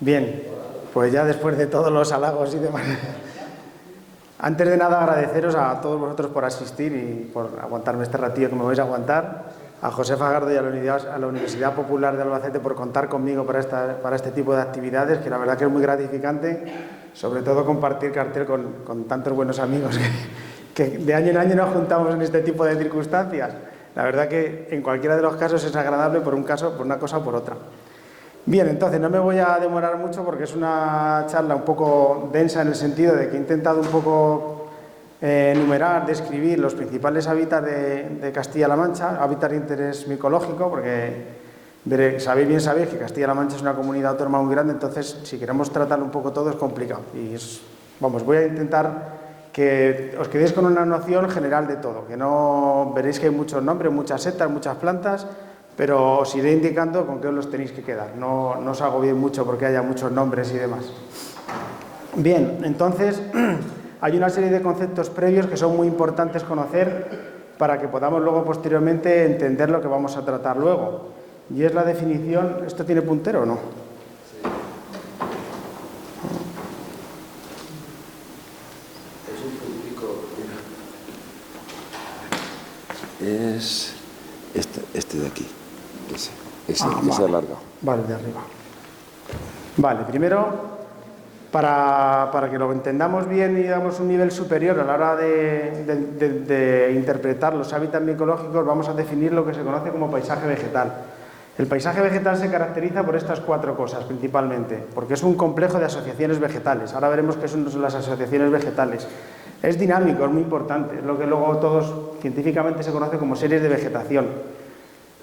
Bien, pues ya después de todos los halagos y demás, antes de nada agradeceros a todos vosotros por asistir y por aguantarme este ratillo que me vais a aguantar, a José Fagardo y a la Universidad Popular de Albacete por contar conmigo para este tipo de actividades, que la verdad que es muy gratificante, sobre todo compartir cartel con tantos buenos amigos que de año en año nos juntamos en este tipo de circunstancias. La verdad que en cualquiera de los casos es agradable por una cosa o por otra. Bien, entonces no me voy a demorar mucho porque es una charla un poco densa en el sentido de que he intentado un poco enumerar, describir los principales hábitats de Castilla-La Mancha, hábitats de interés micológico, porque sabéis que Castilla-La Mancha es una comunidad autónoma muy grande, entonces si queremos tratarlo un poco todo es complicado. Voy a intentar que os quedéis con una noción general de todo, que no veréis que hay muchos nombres, muchas setas, muchas plantas, pero os iré indicando con qué os los tenéis que quedar. No os agobie mucho porque haya muchos nombres y demás. Bien, entonces hay una serie de conceptos previos que son muy importantes conocer para que podamos luego posteriormente entender lo que vamos a tratar luego. Y es la definición... ¿Esto tiene puntero o no? Es este de aquí, ese alargado. Vale, de arriba. Vale, primero, para que lo entendamos bien y damos un nivel superior a la hora de interpretar los hábitats micológicos, vamos a definir lo que se conoce como paisaje vegetal. El paisaje vegetal se caracteriza por estas cuatro cosas principalmente, porque es un complejo de asociaciones vegetales. Ahora veremos qué son las asociaciones vegetales. Es dinámico, es muy importante, es lo que luego todos científicamente se conoce como series de vegetación.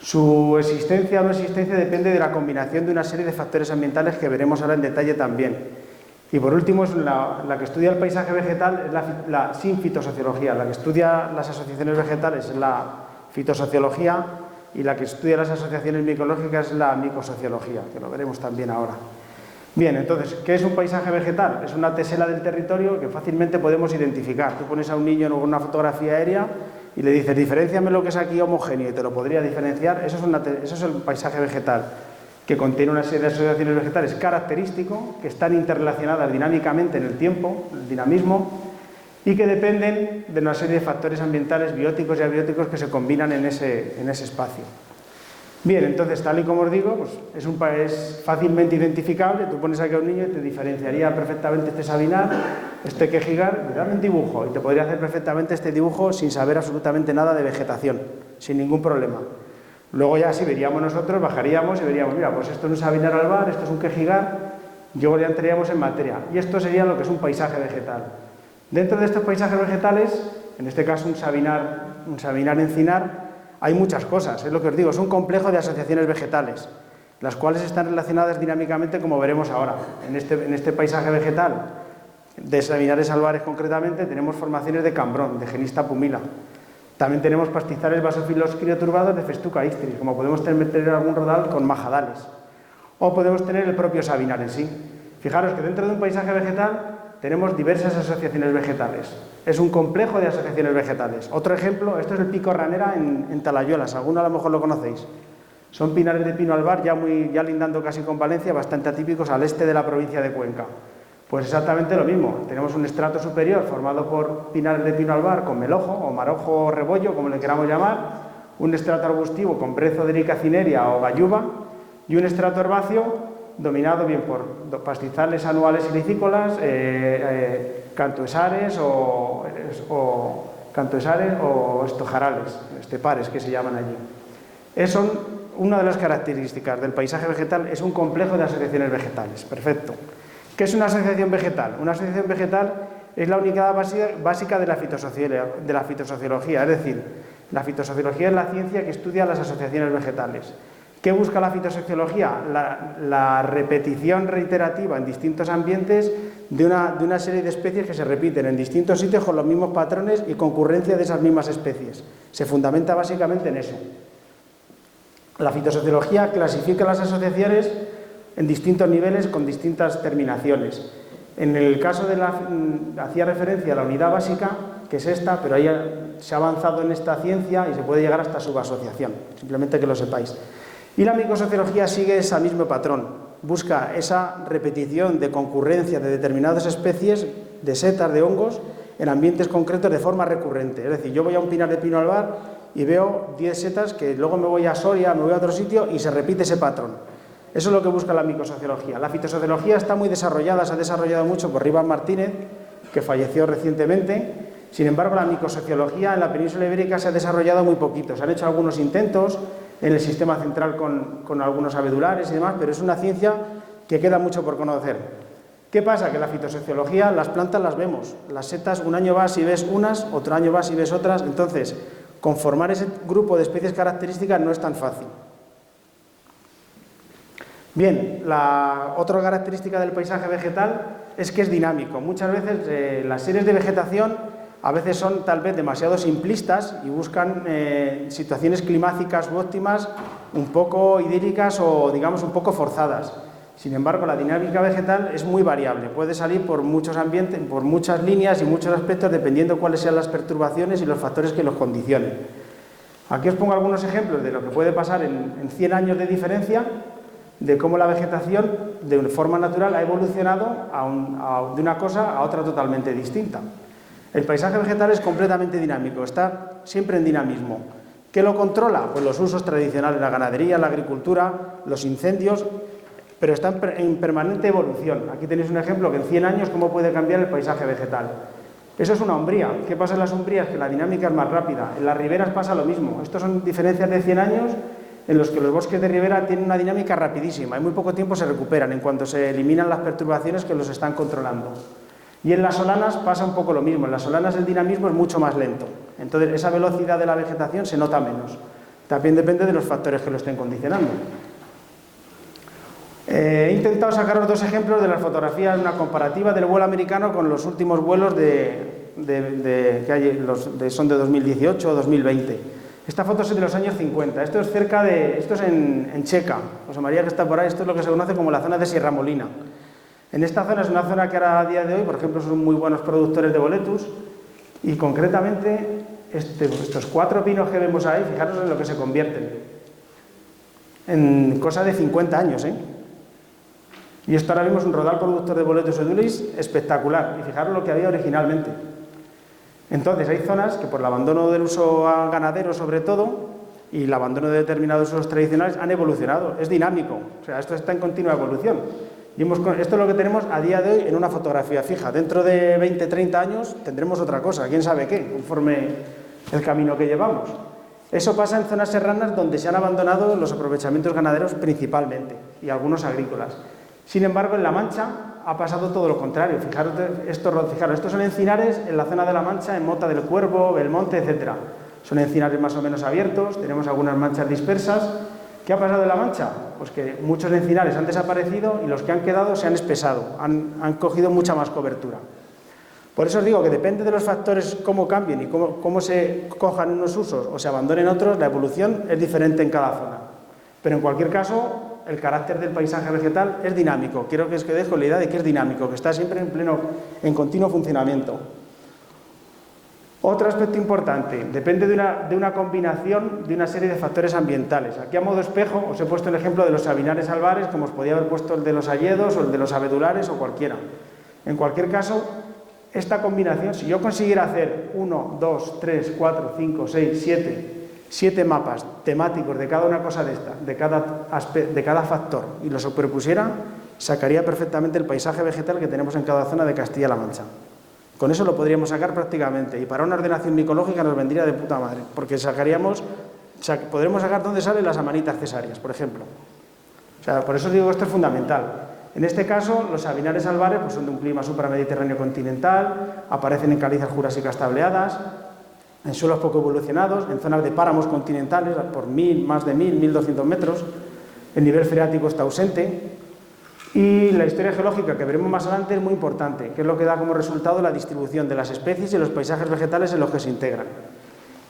Su existencia o no existencia depende de la combinación de una serie de factores ambientales que veremos ahora en detalle también. Y por último, la que estudia el paisaje vegetal es la sinfitosociología. La que estudia las asociaciones vegetales es la fitosociología y la que estudia las asociaciones micológicas es la micosociología, que lo veremos también ahora. Bien, entonces, ¿qué es un paisaje vegetal? Es una tesela del territorio que fácilmente podemos identificar. Tú pones a un niño en una fotografía aérea y le dices, diferénciame lo que es aquí homogéneo, y te lo podría diferenciar. Eso es el paisaje vegetal, que contiene una serie de asociaciones vegetales características que están interrelacionadas dinámicamente en el tiempo, el dinamismo, y que dependen de una serie de factores ambientales bióticos y abióticos que se combinan en ese espacio. Bien, entonces, tal y como os digo, pues es fácilmente identificable. Tú pones aquí a un niño y te diferenciaría perfectamente este sabinar, este quejigar, dame un dibujo, y te podría hacer perfectamente este dibujo sin saber absolutamente nada de vegetación, sin ningún problema. Luego ya si veríamos nosotros, bajaríamos y veríamos, mira, pues esto es un sabinar albar, esto es un quejigar, luego ya entraríamos en materia. Y esto sería lo que es un paisaje vegetal. Dentro de estos paisajes vegetales, en este caso un sabinar encinar, hay muchas cosas, es lo que os digo, es un complejo de asociaciones vegetales, las cuales están relacionadas dinámicamente como veremos ahora. En este paisaje vegetal, de sabinares albares concretamente, tenemos formaciones de cambrón, de genista pumila. También tenemos pastizales basófilos crioturbados de Festuca istris, como podemos tener algún rodal con majadales. O podemos tener el propio sabinar en sí. Fijaros que dentro de un paisaje vegetal tenemos diversas asociaciones vegetales. Es un complejo de asociaciones vegetales. Otro ejemplo, esto es el pico ranera en Talayuelas, alguno a lo mejor lo conocéis. Son pinares de pino albar ya lindando casi con Valencia, bastante atípicos al este de la provincia de Cuenca. Pues exactamente lo mismo, tenemos un estrato superior formado por pinares de pino albar con melojo o marojo o rebollo, como le queramos llamar, un estrato arbustivo con brezo de ericacineria o galluva y un estrato herbáceo dominado bien por pastizales anuales y licícolas, cantuesares o estojarales, estepares que se llaman allí. Una de las características del paisaje vegetal es un complejo de asociaciones vegetales. Perfecto. ¿Qué es una asociación vegetal? Una asociación vegetal es la unidad básica de la fitosociología, es decir, la fitosociología es la ciencia que estudia las asociaciones vegetales. ¿Qué busca la fitosociología? La repetición reiterativa en distintos ambientes de una serie de especies que se repiten en distintos sitios con los mismos patrones y concurrencia de esas mismas especies. Se fundamenta básicamente en eso. La fitosociología clasifica las asociaciones en distintos niveles con distintas terminaciones. En el caso hacía referencia a la unidad básica, que es esta, pero ahí se ha avanzado en esta ciencia y se puede llegar hasta subasociación, simplemente que lo sepáis. Y la micosociología sigue ese mismo patrón. busca esa repetición de concurrencia de determinadas especies de setas, de hongos, en ambientes concretos de forma recurrente. Es decir, yo voy a un pinar de pino albar y veo 10 setas que luego me voy a Soria, me voy a otro sitio y se repite ese patrón. Eso es lo que busca la micosociología. La fitosociología está muy desarrollada, se ha desarrollado mucho por Rivas Martínez, que falleció recientemente. Sin embargo, la micosociología en la península ibérica se ha desarrollado muy poquito. Se han hecho algunos intentos en el sistema central con algunos abedulares y demás, pero es una ciencia que queda mucho por conocer. ¿Qué pasa? Que la fitosociología, las plantas las vemos. Las setas, un año vas y ves unas, otro año vas y ves otras. Entonces, conformar ese grupo de especies características no es tan fácil. Bien, la otra característica del paisaje vegetal es que es dinámico. Muchas veces las series de vegetación a veces son tal vez demasiado simplistas y buscan situaciones climáticas u óptimas un poco idílicas o digamos un poco forzadas. Sin embargo, la dinámica vegetal es muy variable, puede salir por muchos ambientes, por muchas líneas y muchos aspectos dependiendo cuáles sean las perturbaciones y los factores que los condicionen. Aquí os pongo algunos ejemplos de lo que puede pasar en 100 años de diferencia, de cómo la vegetación de forma natural ha evolucionado de una cosa a otra totalmente distinta. El paisaje vegetal es completamente dinámico, está siempre en dinamismo. ¿Qué lo controla? Pues los usos tradicionales, la ganadería, la agricultura, los incendios, pero está en permanente evolución. Aquí tenéis un ejemplo que en 100 años cómo puede cambiar el paisaje vegetal. Eso es una umbría. ¿Qué pasa en las umbrías? Que la dinámica es más rápida. En las riberas pasa lo mismo. Estos son diferencias de 100 años en los que los bosques de ribera tienen una dinámica rapidísima. En muy poco tiempo se recuperan en cuanto se eliminan las perturbaciones que los están controlando. Y en las solanas pasa un poco lo mismo. En las solanas el dinamismo es mucho más lento. Entonces esa velocidad de la vegetación se nota menos. También depende de los factores que lo estén condicionando. He intentado sacaros dos ejemplos de las fotografías, una comparativa del vuelo americano con los últimos vuelos que hay, son de 2018 o 2020. Esta foto es de los años 50. Esto es en Checa. José María, que está por ahí, esto es lo que se conoce como la zona de Sierra Molina. En esta zona es una zona que ahora a día de hoy, por ejemplo, son muy buenos productores de boletus y concretamente estos 4 pinos que vemos ahí, fijaros en lo que se convierten. En cosa de 50 años, ¿eh? Y esto ahora mismo es un rodal productor de boletus edulis espectacular. Y fijaros lo que había originalmente. Entonces hay zonas que por el abandono del uso ganadero sobre todo y el abandono de determinados usos tradicionales han evolucionado. Es dinámico, o sea, esto está en continua evolución. Y esto es lo que tenemos a día de hoy en una fotografía fija. Dentro de 20, 30 años tendremos otra cosa, quién sabe qué, conforme el camino que llevamos. Eso pasa en zonas serranas donde se han abandonado los aprovechamientos ganaderos principalmente y algunos agrícolas. Sin embargo, en La Mancha ha pasado todo lo contrario. Fijaros, estos son encinares en la zona de La Mancha, en Mota del Cuervo, Belmonte, etc. Son encinares más o menos abiertos, tenemos algunas manchas dispersas. ¿Qué ha pasado en La Mancha? Pues que muchos encinares han desaparecido y los que han quedado se han espesado, han cogido mucha más cobertura. Por eso os digo que depende de los factores cómo cambien y cómo se cojan unos usos o se abandonen otros, la evolución es diferente en cada zona. Pero en cualquier caso, el carácter del paisaje vegetal es dinámico. Quiero que os quedéis con la idea de que es dinámico, que está siempre en continuo funcionamiento. Otro aspecto importante, depende de una combinación de una serie de factores ambientales. Aquí a modo espejo os he puesto el ejemplo de los sabinares albares, como os podía haber puesto el de los hayedos o el de los abedulares o cualquiera. En cualquier caso, esta combinación, si yo consiguiera hacer 1, 2, 3, 4, 5, 6, 7 mapas temáticos de cada una cosa de esta, de cada factor, y los superpusiera, sacaría perfectamente el paisaje vegetal que tenemos en cada zona de Castilla-La Mancha. Con eso lo podríamos sacar prácticamente, y para una ordenación micológica nos vendría de puta madre, porque podremos sacar dónde salen las amanitas cesáreas, por ejemplo. O sea, por eso digo que esto es fundamental. En este caso, los sabinares albares pues son de un clima supramediterráneo continental, aparecen en calizas jurásicas tableadas, en suelos poco evolucionados, en zonas de páramos continentales, por más de 1.200 metros, el nivel freático está ausente. Y la historia geológica que veremos más adelante es muy importante, que es lo que da como resultado la distribución de las especies y los paisajes vegetales en los que se integran.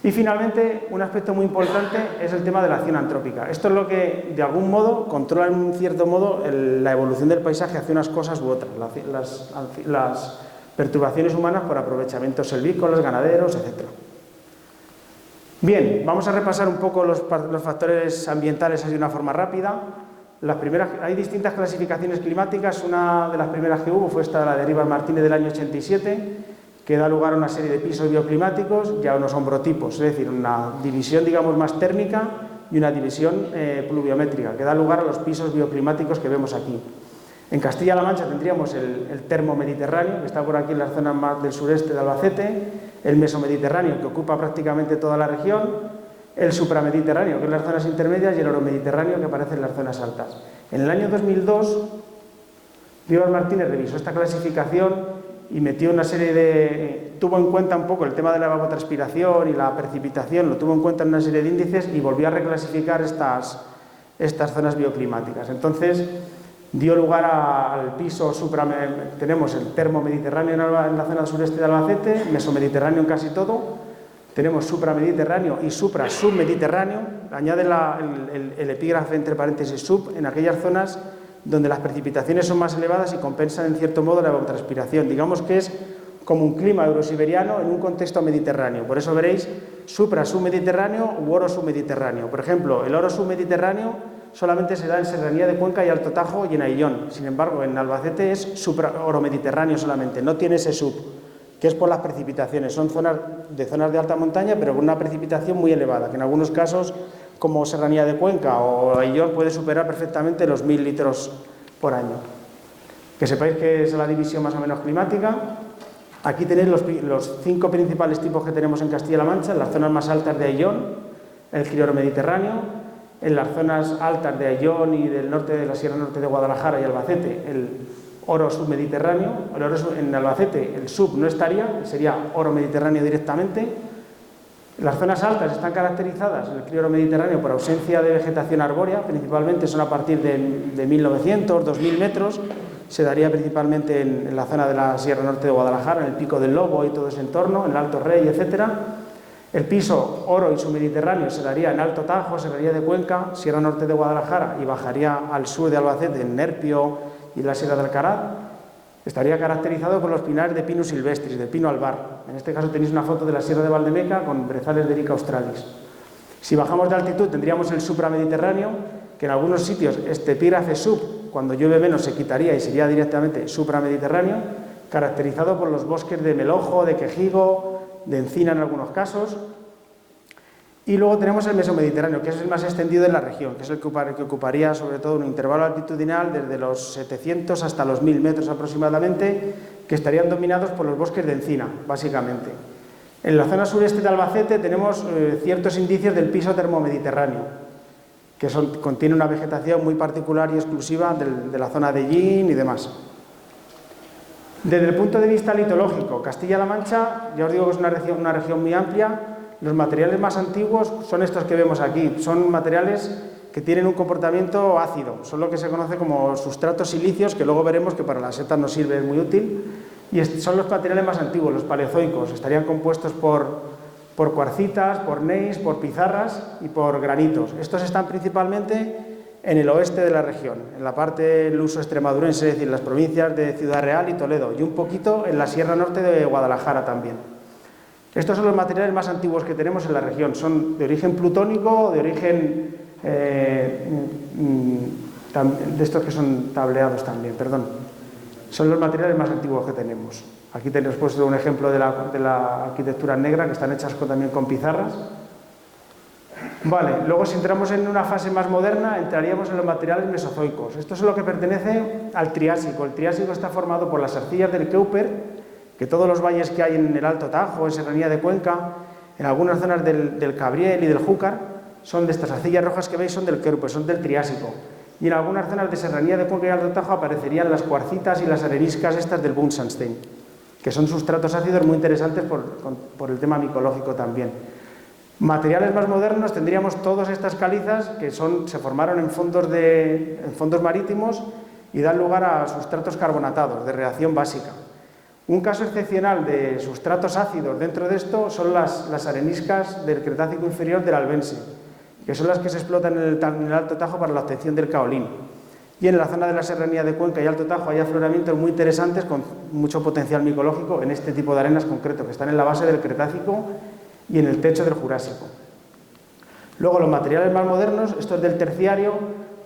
Y finalmente, un aspecto muy importante es el tema de la acción antrópica. Esto es lo que, de algún modo, controla en cierto modo la evolución del paisaje hacia unas cosas u otras, las perturbaciones humanas por aprovechamientos selvícolas, ganaderos, etc. Bien, vamos a repasar un poco los factores ambientales así de una forma rápida. Hay distintas clasificaciones climáticas. Una de las primeras que hubo fue esta de la de Rivas Martínez del año 87, que da lugar a una serie de pisos bioclimáticos y a unos hombrotipos, es decir, una división, digamos, más térmica y una división pluviométrica, que da lugar a los pisos bioclimáticos que vemos aquí. En Castilla-La Mancha tendríamos el termomediterráneo, que está por aquí en las zonas más del sureste de Albacete, el mesomediterráneo, que ocupa prácticamente toda la región, el supramediterráneo, que es las zonas intermedias, y el oromediterráneo, que aparece en las zonas altas. En el año 2002, Rivas Martínez revisó esta clasificación y metió una serie de... tuvo en cuenta un poco el tema de la evapotranspiración y la precipitación, lo tuvo en cuenta en una serie de índices y volvió a reclasificar estas zonas bioclimáticas. Entonces, dio lugar al piso tenemos el termomediterráneo en la zona sureste de Albacete, mesomediterráneo en casi todo, tenemos supramediterráneo y supra-submediterráneo, añade el epígrafe entre paréntesis sub, en aquellas zonas donde las precipitaciones son más elevadas y compensan en cierto modo la evapotranspiración. Digamos que es como un clima eurosiberiano en un contexto mediterráneo. Por eso veréis supra-submediterráneo u oro-submediterráneo. Por ejemplo, el oro-submediterráneo solamente se da en Serranía de Cuenca y Alto Tajo y en Aillón. Sin embargo, en Albacete es supra-oromediterráneo solamente, no tiene ese sub, que es por las precipitaciones. Son zonas de alta montaña, pero con una precipitación muy elevada, que en algunos casos, como Serranía de Cuenca o Aillón, puede superar perfectamente los 1000 litros por año. Que sepáis que es la división más o menos climática. Aquí tenéis los 5 principales tipos que tenemos en Castilla-La Mancha, en las zonas más altas de Aillón, el crioromediterráneo, en las zonas altas de Aillón y del norte de la Sierra Norte de Guadalajara y Albacete, el oro submediterráneo. En Albacete el sub no estaría, sería oro mediterráneo directamente. Las zonas altas están caracterizadas en el crioromediterráneo por ausencia de vegetación arbórea, principalmente son a partir de 1900, 2000 metros, se daría principalmente en la zona de la Sierra Norte de Guadalajara, en el Pico del Lobo y todo ese entorno, en el Alto Rey, etcétera. El piso oro y submediterráneo se daría en Alto Tajo, Serranía de Cuenca, Sierra Norte de Guadalajara y bajaría al sur de Albacete, en Nerpio y la Sierra de Alcaraz. Estaría caracterizado por los pinares de Pinus silvestris, de pino albar. En este caso tenéis una foto de la Sierra de Valdemeca con brezales de Erica australis. Si bajamos de altitud tendríamos el supramediterráneo, que en algunos sitios este epígrafe sub, cuando llueve menos, se quitaría y sería directamente supramediterráneo, caracterizado por los bosques de melojo, de quejigo, de encina en algunos casos. Y luego tenemos el mesomediterráneo, que es el más extendido en la región, que es el que ocuparía sobre todo un intervalo altitudinal desde los 700 hasta los 1000 metros aproximadamente, que estarían dominados por los bosques de encina, básicamente. En la zona sureste de Albacete tenemos ciertos indicios del piso termomediterráneo, que contiene una vegetación muy particular y exclusiva de la zona de Yin y demás. Desde el punto de vista litológico, Castilla-La Mancha, ya os digo que es una región muy amplia. Los materiales más antiguos son estos que vemos aquí, son materiales que tienen un comportamiento ácido, son lo que se conoce como sustratos silíceos, que luego veremos que para las setas nos sirve, es muy útil, y son los materiales más antiguos, los paleozoicos, estarían compuestos por cuarcitas, por gneiss, por pizarras y por granitos. Estos están principalmente en el oeste de la región, en la parte luso-extremadurense, es decir, las provincias de Ciudad Real y Toledo, y un poquito en la Sierra Norte de Guadalajara también. Estos son los materiales más antiguos que tenemos en la región, son de origen plutónico, de origen de estos que son tableados también, perdón. Son los materiales más antiguos que tenemos. Aquí tenéis puesto un ejemplo de la arquitectura negra, que están hechas también con pizarras. Vale, luego si entramos en una fase más moderna, entraríamos en los materiales mesozoicos. Esto es lo que pertenece al Triásico. El Triásico está formado por las arcillas del Keuper, que todos los valles que hay en el Alto Tajo, en Serranía de Cuenca, en algunas zonas del Cabriel y del Júcar, son de estas arcillas rojas que veis, son del Keuper, son del Triásico. Y en algunas zonas de Serranía de Cuenca y Alto Tajo aparecerían las cuarcitas y las areniscas estas del Buntsandstein, que son sustratos ácidos muy interesantes por el tema micológico también. Materiales más modernos tendríamos todas estas calizas que se formaron en fondos marítimos y dan lugar a sustratos carbonatados de reacción básica. Un caso excepcional de sustratos ácidos dentro de esto son las areniscas del Cretácico inferior del Albense, que son las que se explotan en el Alto Tajo para la obtención del caolín. Y en la zona de la Serranía de Cuenca y Alto Tajo hay afloramientos muy interesantes con mucho potencial micológico en este tipo de arenas concreto, que están en la base del Cretácico y en el techo del Jurásico. Luego los materiales más modernos, estos del Terciario,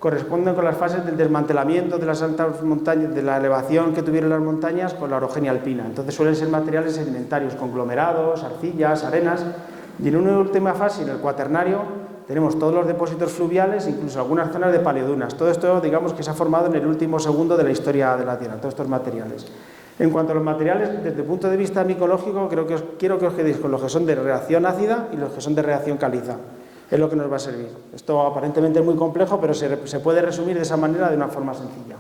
corresponden con las fases del desmantelamiento de las altas montañas, de la elevación que tuvieron las montañas con la orogenia alpina. Entonces suelen ser materiales sedimentarios, conglomerados, arcillas, arenas, y en una última fase, en el cuaternario, tenemos todos los depósitos fluviales, incluso algunas zonas de paleodunas. Todo esto, digamos, que se ha formado en el último segundo de la historia de la Tierra, todos estos materiales. En cuanto a los materiales, desde el punto de vista micológico, quiero que os quedéis con los que son de reacción ácida y los que son de reacción caliza. Es lo que nos va a servir. Esto aparentemente es muy complejo, pero se puede resumir de esa manera de una forma sencilla.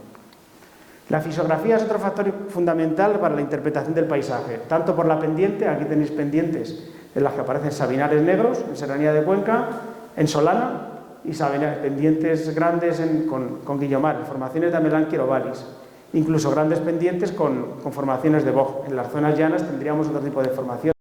La fisiografía es otro factor fundamental para la interpretación del paisaje, tanto por la pendiente, aquí tenéis pendientes en las que aparecen sabinares negros, en Serranía de Cuenca, en Solana, y pendientes grandes con guillomares, formaciones de Amelanquirovalis, incluso grandes pendientes con formaciones de boj. En las zonas llanas tendríamos otro tipo de formación.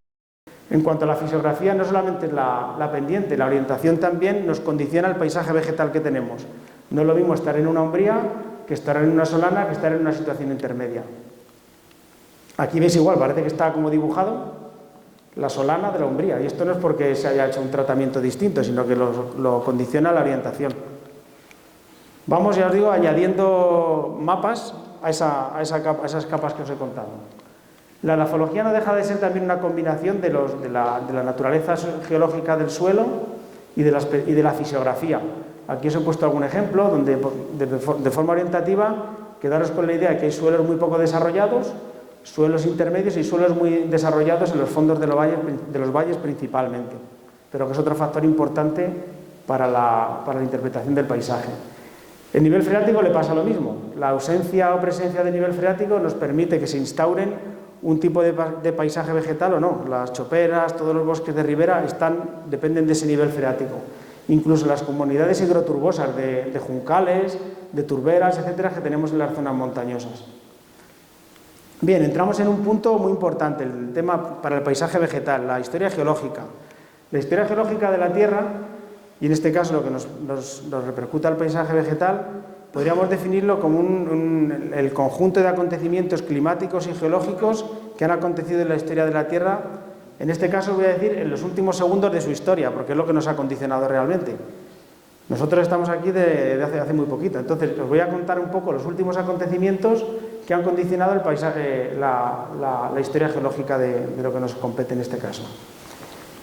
En cuanto a la fisiografía, no solamente es la pendiente, la orientación también nos condiciona el paisaje vegetal que tenemos. No es lo mismo estar en una umbría que estar en una solana, que estar en una situación intermedia. Aquí veis igual, parece que está como dibujado la solana de la umbría, y esto no es porque se haya hecho un tratamiento distinto, sino que lo condiciona la orientación. Vamos, ya os digo, añadiendo mapas a esas capas que os he contado. La lafología no deja de ser también una combinación de la naturaleza geológica del suelo y de la fisiografía. Aquí os he puesto algún ejemplo donde de forma orientativa quedaros con la idea de que hay suelos muy poco desarrollados, suelos intermedios y suelos muy desarrollados en los fondos de los valles principalmente, pero que es otro factor importante para la interpretación del paisaje. El nivel freático le pasa lo mismo. La ausencia o presencia de nivel freático nos permite que se instauren un tipo de paisaje vegetal o no. Las choperas, todos los bosques de ribera dependen de ese nivel freático. Incluso las comunidades higroturbosas de juncales, de turberas, etcétera, que tenemos en las zonas montañosas. Bien, entramos en un punto muy importante, el tema para el paisaje vegetal, la historia geológica. La historia geológica de la Tierra, y en este caso lo que nos repercuta al paisaje vegetal, podríamos definirlo como el conjunto de acontecimientos climáticos y geológicos que han acontecido en la historia de la Tierra. En este caso voy a decir en los últimos segundos de su historia, porque es lo que nos ha condicionado realmente. Nosotros estamos aquí de hace muy poquito, entonces os voy a contar un poco los últimos acontecimientos que han condicionado el paisaje, la historia geológica de lo que nos compete en este caso.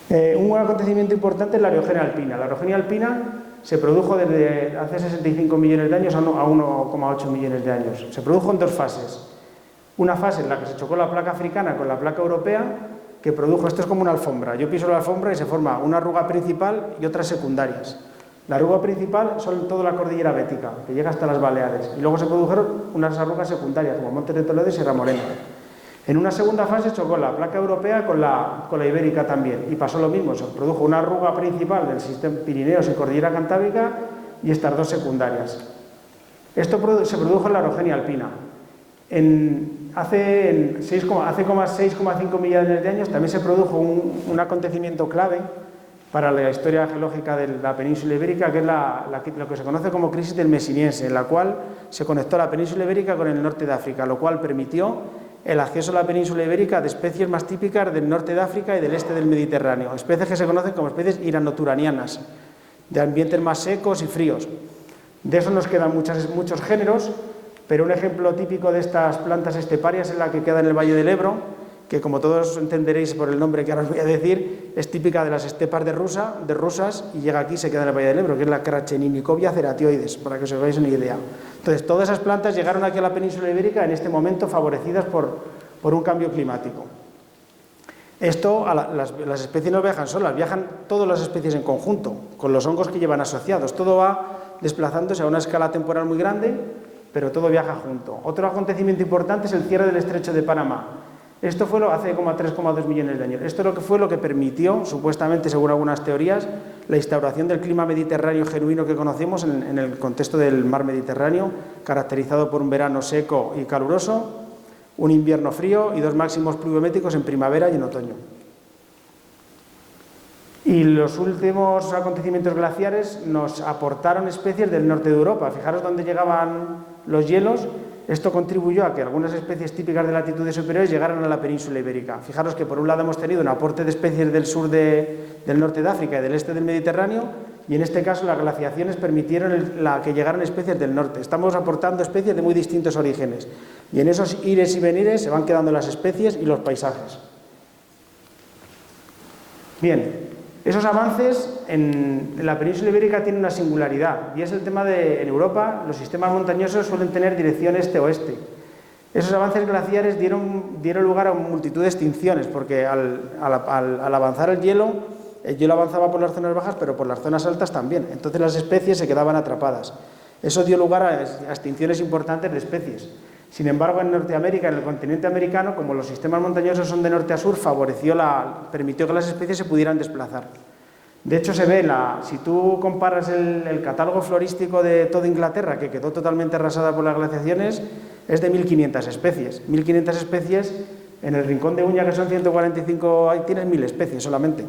Un acontecimiento importante es la orogenia alpina. La orogenia alpina se produjo desde hace 65 millones de años a 1,8 millones de años. Se produjo en dos fases. Una fase en la que se chocó la placa africana con la placa europea, que produjo, esto es como una alfombra. Yo piso la alfombra y se forma una arruga principal y otras secundarias. La arruga principal son toda la cordillera bética, que llega hasta las Baleares, y luego se produjeron unas arrugas secundarias, como Montes de Toledo y Sierra Morena. En una segunda fase chocó la placa europea con la ibérica también, y pasó lo mismo, se produjo una arruga principal del sistema Pirineos y Cordillera Cantábrica y estas dos secundarias. Esto se produjo en la orogenia alpina. Hace 6,5 millones de años también se produjo un acontecimiento clave para la historia geológica de la península ibérica, que es lo que se conoce como crisis del Mesiniense, en la cual se conectó la península ibérica con el norte de África, lo cual permitió el acceso a la península ibérica de especies más típicas del norte de África y del este del Mediterráneo, especies que se conocen como especies iranoturanianas, de ambientes más secos y fríos. De eso nos quedan muchos géneros, pero un ejemplo típico de estas plantas esteparias es la que queda en el Valle del Ebro, que como todos entenderéis por el nombre que ahora os voy a decir, es típica de las estepas de Rusas y llega aquí y se queda en el Valle del Ebro, que es la Cracheninikovia ceratioides, para que os hagáis una idea. Entonces, todas esas plantas llegaron aquí a la península ibérica en este momento favorecidas por un cambio climático. Esto, las especies no viajan solas, viajan todas las especies en conjunto, con los hongos que llevan asociados. Todo va desplazándose a una escala temporal muy grande, pero todo viaja junto. Otro acontecimiento importante es el cierre del estrecho de Panamá. Esto fue hace 3,2 millones de años. Esto fue lo que permitió, supuestamente, según algunas teorías, la instauración del clima mediterráneo genuino que conocemos en el contexto del mar Mediterráneo, caracterizado por un verano seco y caluroso, un invierno frío y dos máximos pluviométricos en primavera y en otoño. Y los últimos acontecimientos glaciares nos aportaron especies del norte de Europa. Fijaros dónde llegaban los hielos. Esto contribuyó a que algunas especies típicas de latitudes superiores llegaran a la península ibérica. Fijaros que por un lado hemos tenido un aporte de especies del sur del norte de África y del este del Mediterráneo, y en este caso las glaciaciones permitieron que llegaran especies del norte. Estamos aportando especies de muy distintos orígenes y en esos ires y venires se van quedando las especies y los paisajes. Bien, esos avances en la península ibérica tienen una singularidad y es el tema de, en Europa, los sistemas montañosos suelen tener dirección este-oeste. Esos avances glaciares dieron lugar a multitud de extinciones porque al avanzar el hielo avanzaba por las zonas bajas, pero por las zonas altas también. Entonces las especies se quedaban atrapadas. Eso dio lugar a extinciones importantes de especies. Sin embargo, en Norteamérica, en el continente americano, como los sistemas montañosos son de norte a sur, permitió que las especies se pudieran desplazar. De hecho, se ve, si tú comparas el catálogo florístico de toda Inglaterra, que quedó totalmente arrasada por las glaciaciones, es de 1.500 especies. 1.500 especies, en el Rincón de Uña, que son 145, ahí tienes 1.000 especies solamente.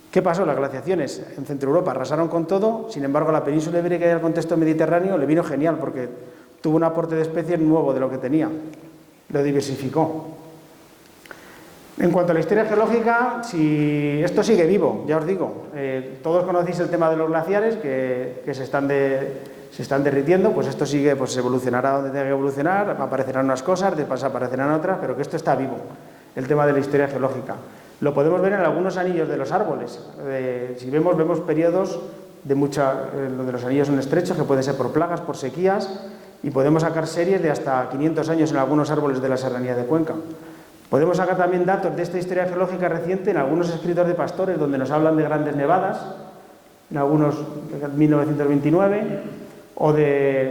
¿Qué pasó? Las glaciaciones en Centro Europa arrasaron con todo, sin embargo, la península ibérica y el contexto mediterráneo le vino genial, porque tuvo un aporte de especies nuevo de lo que tenía, lo diversificó. En cuanto a la historia geológica, si esto sigue vivo, ya os digo, todos conocéis el tema de los glaciares que se están derritiendo, pues esto sigue, pues evolucionará donde tenga que evolucionar, aparecerán unas cosas, después aparecerán otras, pero que esto está vivo, el tema de la historia geológica. Lo podemos ver en algunos anillos de los árboles. Si vemos periodos de lo de los anillos son estrechos, que pueden ser por plagas, por sequías, y podemos sacar series de hasta 500 años en algunos árboles de la Serranía de Cuenca. Podemos sacar también datos de esta historia geológica reciente en algunos escritos de pastores, donde nos hablan de grandes nevadas, en algunos en 1929, o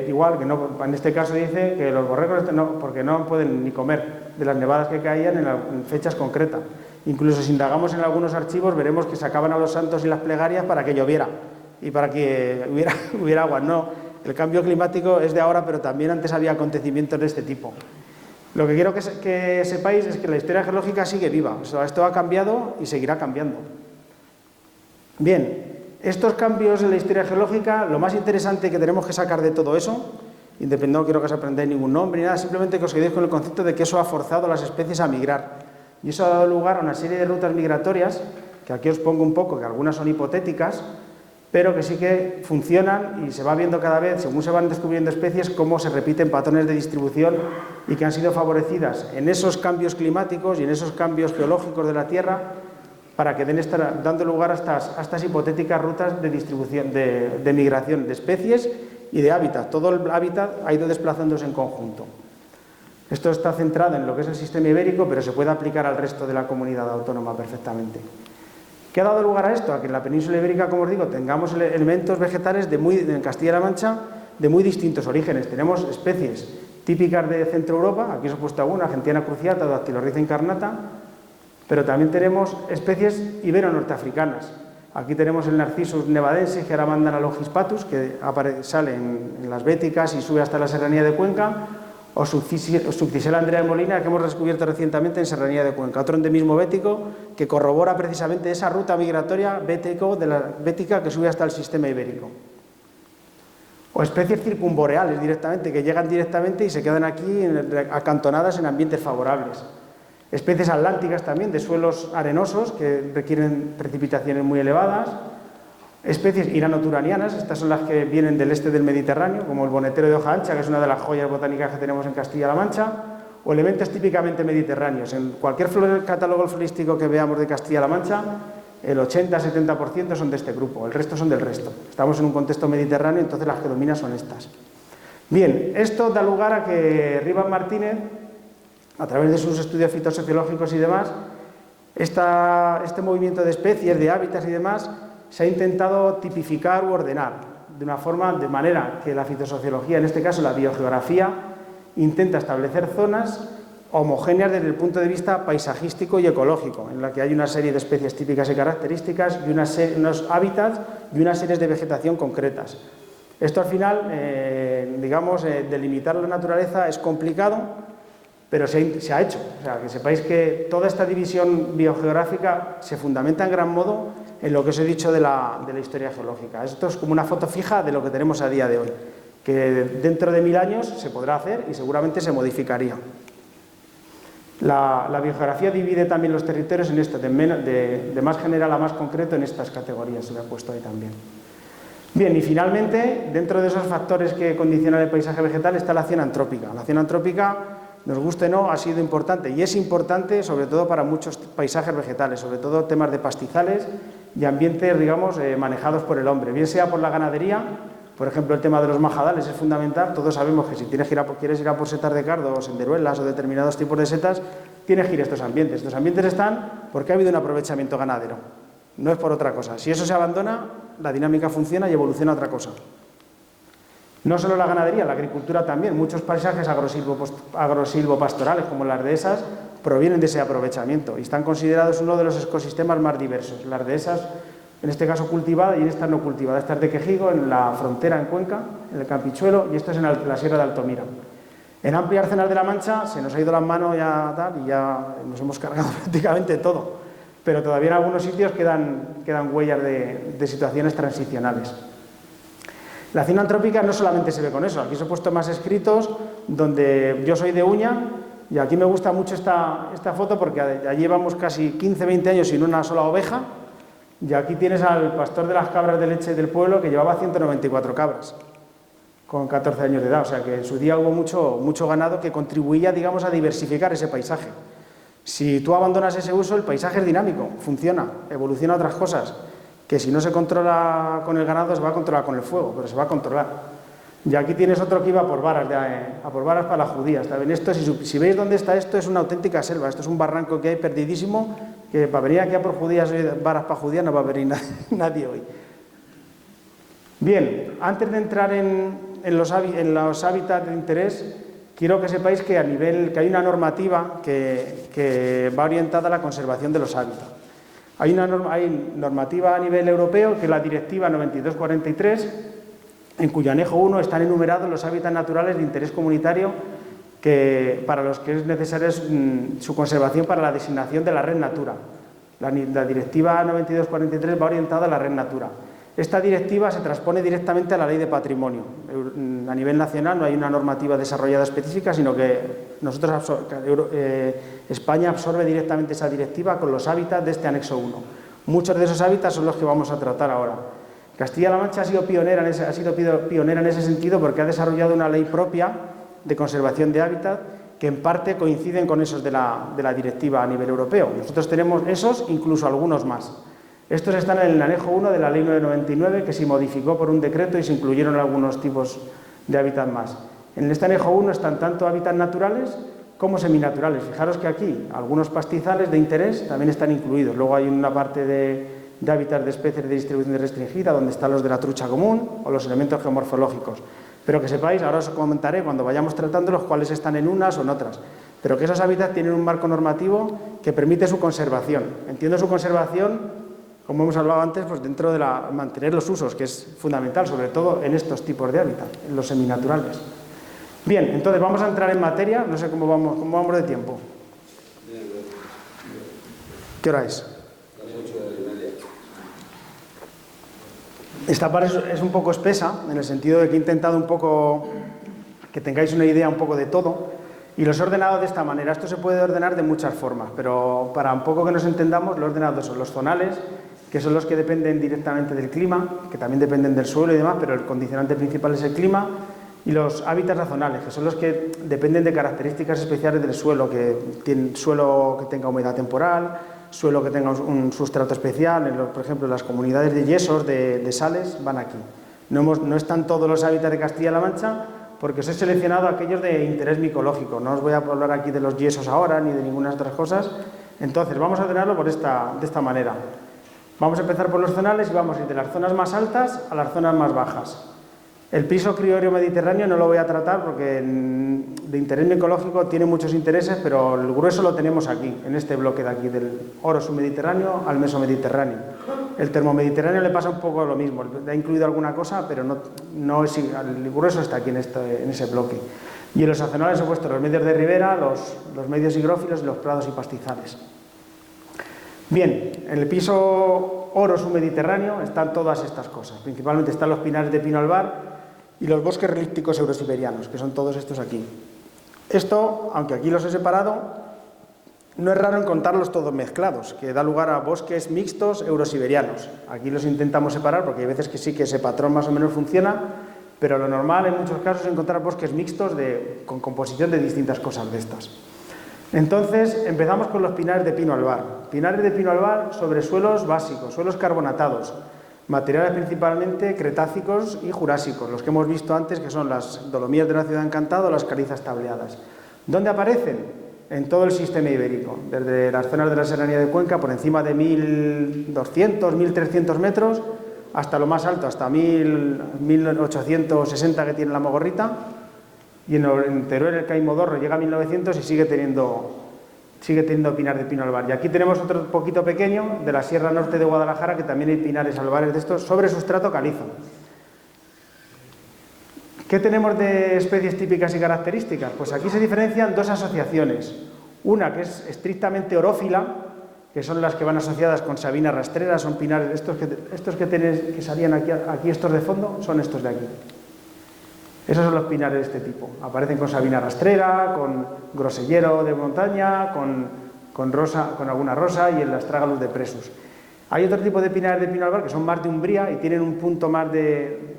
igual, que no, en este caso dice que los borregos, porque no pueden ni comer de las nevadas que caían en fechas concretas. Incluso si indagamos en algunos archivos, veremos que sacaban a los santos y las plegarias para que lloviera y para que hubiera agua. No, el cambio climático es de ahora, pero también antes había acontecimientos de este tipo. Lo que quiero que sepáis es que la historia geológica sigue viva. O sea, esto ha cambiado y seguirá cambiando. Bien, estos cambios en la historia geológica, lo más interesante que tenemos que sacar de todo eso, no quiero que os aprendáis ningún nombre ni nada, simplemente que os quedéis con el concepto de que eso ha forzado a las especies a migrar. Y eso ha dado lugar a una serie de rutas migratorias, que aquí os pongo un poco, que algunas son hipotéticas, pero que sí que funcionan y se va viendo cada vez, según se van descubriendo especies, cómo se repiten patrones de distribución y que han sido favorecidas en esos cambios climáticos y en esos cambios geológicos de la Tierra para que dando lugar a estas hipotéticas rutas de distribución, de migración de especies y de hábitat. Todo el hábitat ha ido desplazándose en conjunto. Esto está centrado en lo que es el sistema ibérico, pero se puede aplicar al resto de la comunidad autónoma perfectamente. ¿Qué ha dado lugar a esto? A que en la península ibérica, como os digo, tengamos elementos vegetales en Castilla-La Mancha de muy distintos orígenes. Tenemos especies típicas de Centro Europa, aquí os he puesto alguna, Argentina cruciata, Dactylorhiza incarnata, pero también tenemos especies ibero-norteafricanas. Aquí tenemos el Narcissus nevadense, Geramandana logispatus, que sale en las Béticas y sube hasta la Serranía de Cuenca, o Subcisela Andrea de Molina, que hemos descubierto recientemente en Serranía de Cuenca, otro endemismo bético que corrobora precisamente esa ruta migratoria bética que sube hasta el sistema ibérico. O especies circumboreales directamente, que llegan directamente y se quedan aquí acantonadas en ambientes favorables. Especies atlánticas también, de suelos arenosos, que requieren precipitaciones muy elevadas. Especies irano-turanianas, estas son las que vienen del este del Mediterráneo, como el bonetero de hoja ancha, que es una de las joyas botánicas que tenemos en Castilla-La Mancha, o elementos típicamente mediterráneos. En cualquier catálogo florístico que veamos de Castilla-La Mancha, el 80-70% son de este grupo, el resto son del resto. Estamos en un contexto mediterráneo, entonces las que dominan son estas. Bien, esto da lugar a que Rivas Martínez, a través de sus estudios fitosociológicos y demás, este movimiento de especies, de hábitats y demás, se ha intentado tipificar u ordenar de manera que la fitosociología, en este caso la biogeografía, intenta establecer zonas homogéneas desde el punto de vista paisajístico y ecológico, en la que hay una serie de especies típicas y características y unos hábitats y unas series de vegetación concretas. Esto al final, delimitar la naturaleza es complicado, pero se ha hecho. O sea, que sepáis que toda esta división biogeográfica se fundamenta en gran modo en lo que os he dicho de la historia geológica. Esto es como una foto fija de lo que tenemos a día de hoy, que dentro de 1000 años se podrá hacer y seguramente se modificaría. La biogeografía divide también los territorios en esto, de más general a más concreto en estas categorías, se lo he puesto ahí también. Bien, y finalmente, dentro de esos factores que condicionan el paisaje vegetal está la acción antrópica. La acción antrópica, nos guste o no, ha sido importante y es importante sobre todo para muchos paisajes vegetales, sobre todo temas de pastizales y ambientes, digamos, manejados por el hombre, bien sea por la ganadería. Por ejemplo, el tema de los majadales es fundamental. Todos sabemos que si quieres ir a por setas de cardo o senderuelas o determinados tipos de setas, tienes que ir a estos ambientes. Estos ambientes están porque ha habido un aprovechamiento ganadero, no es por otra cosa. Si eso se abandona, la dinámica funciona y evoluciona a otra cosa. No solo la ganadería, la agricultura también. Muchos paisajes agrosilvopastorales, como las dehesas, provienen de ese aprovechamiento y están considerados uno de los ecosistemas más diversos. Las dehesas, en este caso cultivada y en esta no cultivada. Esta es de Quejigo, en la frontera en Cuenca, en el Campichuelo, y esto es en la Sierra de Altomira. En Amplia Arcenal de la Mancha se nos ha ido las manos ya tal, y ya nos hemos cargado prácticamente todo, pero todavía en algunos sitios quedan huellas de situaciones transicionales. La acción antrópica no solamente se ve con eso, aquí os he puesto más escritos donde yo soy de Uña y aquí me gusta mucho esta foto porque allí llevamos casi 15-20 años sin una sola oveja. Y aquí tienes al pastor de las cabras de leche del pueblo que llevaba 194 cabras con 14 años de edad. O sea que en su día hubo mucho ganado que contribuía, digamos, a diversificar ese paisaje. Si tú abandonas ese uso, el paisaje es dinámico, funciona, evoluciona a otras cosas, que si no se controla con el ganado se va a controlar con el fuego, pero se va a controlar. Y aquí tienes otro que iba a por varas para las judías. También esto, si veis dónde está esto, es una auténtica selva. Esto es un barranco que hay perdidísimo, que para venir aquí a por judías, varas para judías, no va a venir nadie hoy. Bien, antes de entrar en los hábitats de interés, quiero que sepáis que que hay una normativa que va orientada a la conservación de los hábitats. Hay normativa a nivel europeo, que es la Directiva 9243, en cuyo anejo 1 están enumerados los hábitats naturales de interés comunitario para los que es necesaria su conservación para la designación de la Red Natura. La Directiva 9243 va orientada a la Red Natura. Esta directiva se transpone directamente a la Ley de Patrimonio. A nivel nacional no hay una normativa desarrollada específica, sino que España absorbe directamente esa directiva con los hábitats de este anexo 1. Muchos de esos hábitats son los que vamos a tratar ahora. Castilla-La Mancha ha sido pionera en ese sentido porque ha desarrollado una ley propia de conservación de hábitat que en parte coinciden con esos de la directiva a nivel europeo. Nosotros tenemos esos, incluso algunos más. Estos están en el anejo 1 de la Ley 999, que se modificó por un decreto y se incluyeron algunos tipos de hábitat más. En este anejo 1 están tanto hábitats naturales como seminaturales. Fijaros que aquí algunos pastizales de interés también están incluidos. Luego hay una parte de hábitats de especies de distribución restringida, donde están los de la trucha común o los elementos geomorfológicos. Pero que sepáis, ahora os comentaré cuando vayamos tratándolos cuáles están en unas o en otras. Pero que esos hábitats tienen un marco normativo que permite su conservación. Entiendo su conservación, como hemos hablado antes, pues dentro de mantener los usos, que es fundamental, sobre todo en estos tipos de hábitat, en los seminaturales. Bien, entonces vamos a entrar en materia. No sé cómo vamos de tiempo. ¿Qué hora es? Esta parte es un poco espesa, en el sentido de que he intentado un poco que tengáis una idea un poco de todo, y los he ordenado de esta manera. Esto se puede ordenar de muchas formas, pero para un poco que nos entendamos, lo he ordenado son los zonales, que son los que dependen directamente del clima, que también dependen del suelo y demás, pero el condicionante principal es el clima, y los hábitats razonales, que son los que dependen de características especiales del suelo, suelo que tenga humedad temporal, suelo que tenga un sustrato especial. Por ejemplo, las comunidades de yesos, de sales, van aquí. No están todos los hábitats de Castilla-La Mancha, porque os he seleccionado aquellos de interés micológico. No os voy a hablar aquí de los yesos ahora, ni de ninguna otras cosas. Entonces, vamos a ordenarlo de esta manera. Vamos a empezar por los zonales y vamos a ir de las zonas más altas a las zonas más bajas. El piso criorio mediterráneo no lo voy a tratar porque de interés micológico tiene muchos intereses, pero el grueso lo tenemos aquí, en este bloque de aquí, del oro submediterráneo al mesomediterráneo. El termomediterráneo le pasa un poco lo mismo, ha incluido alguna cosa, pero no es, el grueso está aquí en ese bloque. Y en los zonales he puesto los medios de ribera, los medios higrófilos y los prados y pastizales. Bien, en el piso oro submediterráneo están todas estas cosas. Principalmente están los pinares de pino albar y los bosques relícticos eurosiberianos, que son todos estos aquí. Esto, aunque aquí los he separado, no es raro encontrarlos todos mezclados, que da lugar a bosques mixtos eurosiberianos. Aquí los intentamos separar porque hay veces que sí que ese patrón más o menos funciona, pero lo normal en muchos casos es encontrar bosques mixtos con composición de distintas cosas de estas. Entonces, empezamos con los pinares de pino albar. Pinares de pino albar sobre suelos básicos, suelos carbonatados, materiales principalmente cretácicos y jurásicos, los que hemos visto antes, que son las Dolomías de la Ciudad Encantada o las calizas tableadas. ¿Dónde aparecen? En todo el sistema ibérico, desde las zonas de la Serranía de Cuenca, por encima de 1.200, 1.300 metros, hasta lo más alto, hasta 1.860 que tiene la Mogorrita, y en Teruel el Caimodorro llega a 1.900 y sigue teniendo pinar de pino albar. Y aquí tenemos otro poquito pequeño, de la Sierra Norte de Guadalajara, que también hay pinares albares de estos, sobre sustrato calizo. ¿Qué tenemos de especies típicas y características? Pues aquí se diferencian dos asociaciones. Una que es estrictamente orófila, que son las que van asociadas con sabina rastrera, son pinares, estos que salían aquí estos de fondo, son estos de aquí. Esos son los pinares de este tipo. Aparecen con sabina rastrera, con grosellero de montaña, con alguna rosa y en las trágalos de presos. Hay otro tipo de pinares de pino albar que son más de umbría y tienen un punto más de...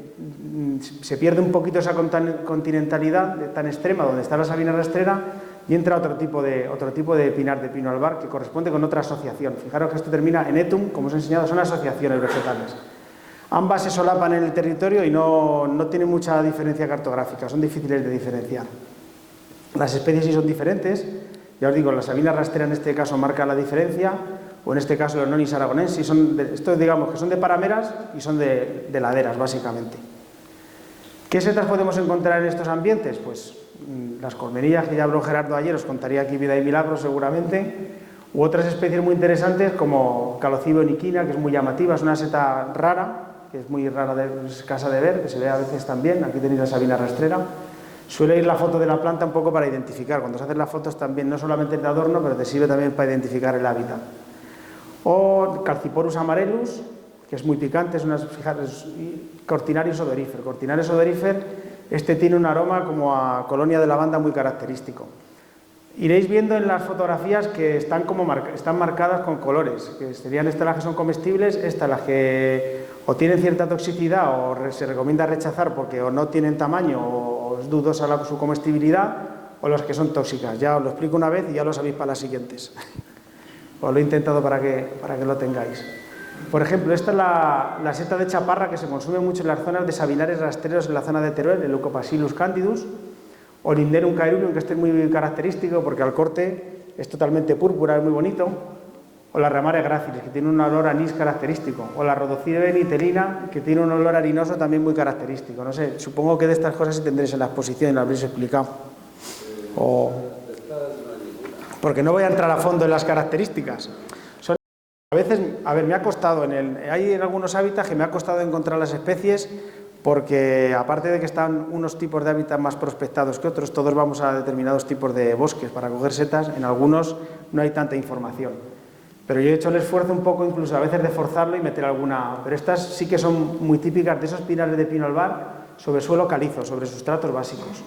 Se pierde un poquito esa continentalidad tan extrema donde está la sabina rastrera y entra otro tipo de pinar de pino albar que corresponde con otra asociación. Fijaros que esto termina en etum, como os he enseñado, son asociaciones vegetales. Ambas se solapan en el territorio y no tienen mucha diferencia cartográfica, son difíciles de diferenciar. Las especies sí son diferentes, ya os digo, la sabina rastrera en este caso marca la diferencia, o en este caso los nonis aragonensis, estos digamos que son de parameras y son de laderas básicamente. ¿Qué setas podemos encontrar en estos ambientes? Pues las colmenillas que ya habló Gerardo ayer, os contaría aquí vida y milagros seguramente, u otras especies muy interesantes como Calocibe oniquina, que es muy llamativa, es una seta rara, que es muy rara, escasa de ver, que se ve a veces también, aquí tenéis la sabina rastrera. Suele ir la foto de la planta un poco para identificar, cuando se hacen las fotos también, no solamente de adorno, pero te sirve también para identificar el hábitat. O Calciporus amarellus, que es muy picante, es Cortinarius odorífer. Cortinarius odorífer, este tiene un aroma como a colonia de lavanda muy característico. Iréis viendo en las fotografías que están marcadas con colores, que serían estas las que son comestibles, estas las que o tienen cierta toxicidad o se recomienda rechazar porque o no tienen tamaño o es dudosa su comestibilidad, o las que son tóxicas. Ya os lo explico una vez y ya lo sabéis para las siguientes. Os lo he intentado para que lo tengáis. Por ejemplo, esta es la seta de chaparra que se consume mucho en las zonas de sabinares rastreros en la zona de Teruel, el Leucopacillus candidus, o Lindenum caeruleum, que este es muy característico porque al corte es totalmente púrpura, es muy bonito, o la Ramaria gracilis, que tiene un olor a anís característico, o la Rhodocide nitelina, que tiene un olor harinoso también muy característico. No sé, supongo que de estas cosas sí tendréis en la exposición y lo habréis explicado. Porque no voy a entrar a fondo en las características. A veces, me ha costado, hay en algunos hábitats que me ha costado encontrar las especies porque aparte de que están unos tipos de hábitats más prospectados que otros, todos vamos a determinados tipos de bosques para coger setas, en algunos no hay tanta información. Pero yo he hecho el esfuerzo un poco incluso a veces de forzarlo y meter alguna, pero estas sí que son muy típicas de esos pinares de pino albar sobre suelo calizo, sobre sustratos básicos.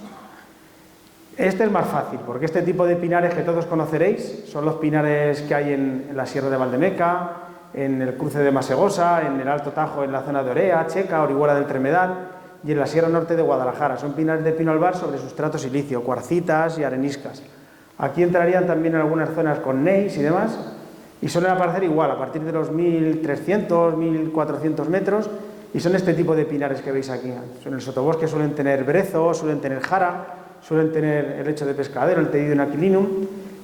Este es más fácil, porque este tipo de pinares que todos conoceréis son los pinares que hay en la Sierra de Valdemeca, en el cruce de Masegosa, en el Alto Tajo, en la zona de Orea, Checa, Orihuela del Tremedal y en la Sierra Norte de Guadalajara. Son pinares de pino albar sobre sustrato silicio, cuarcitas y areniscas. Aquí entrarían también en algunas zonas con gneiss y demás, y suelen aparecer igual, a partir de los 1.300, 1.400 metros, y son este tipo de pinares que veis aquí. En el sotobosque suelen tener brezo, suelen tener jara, suelen tener el lecho de pescadero, el Teidium aquilinum,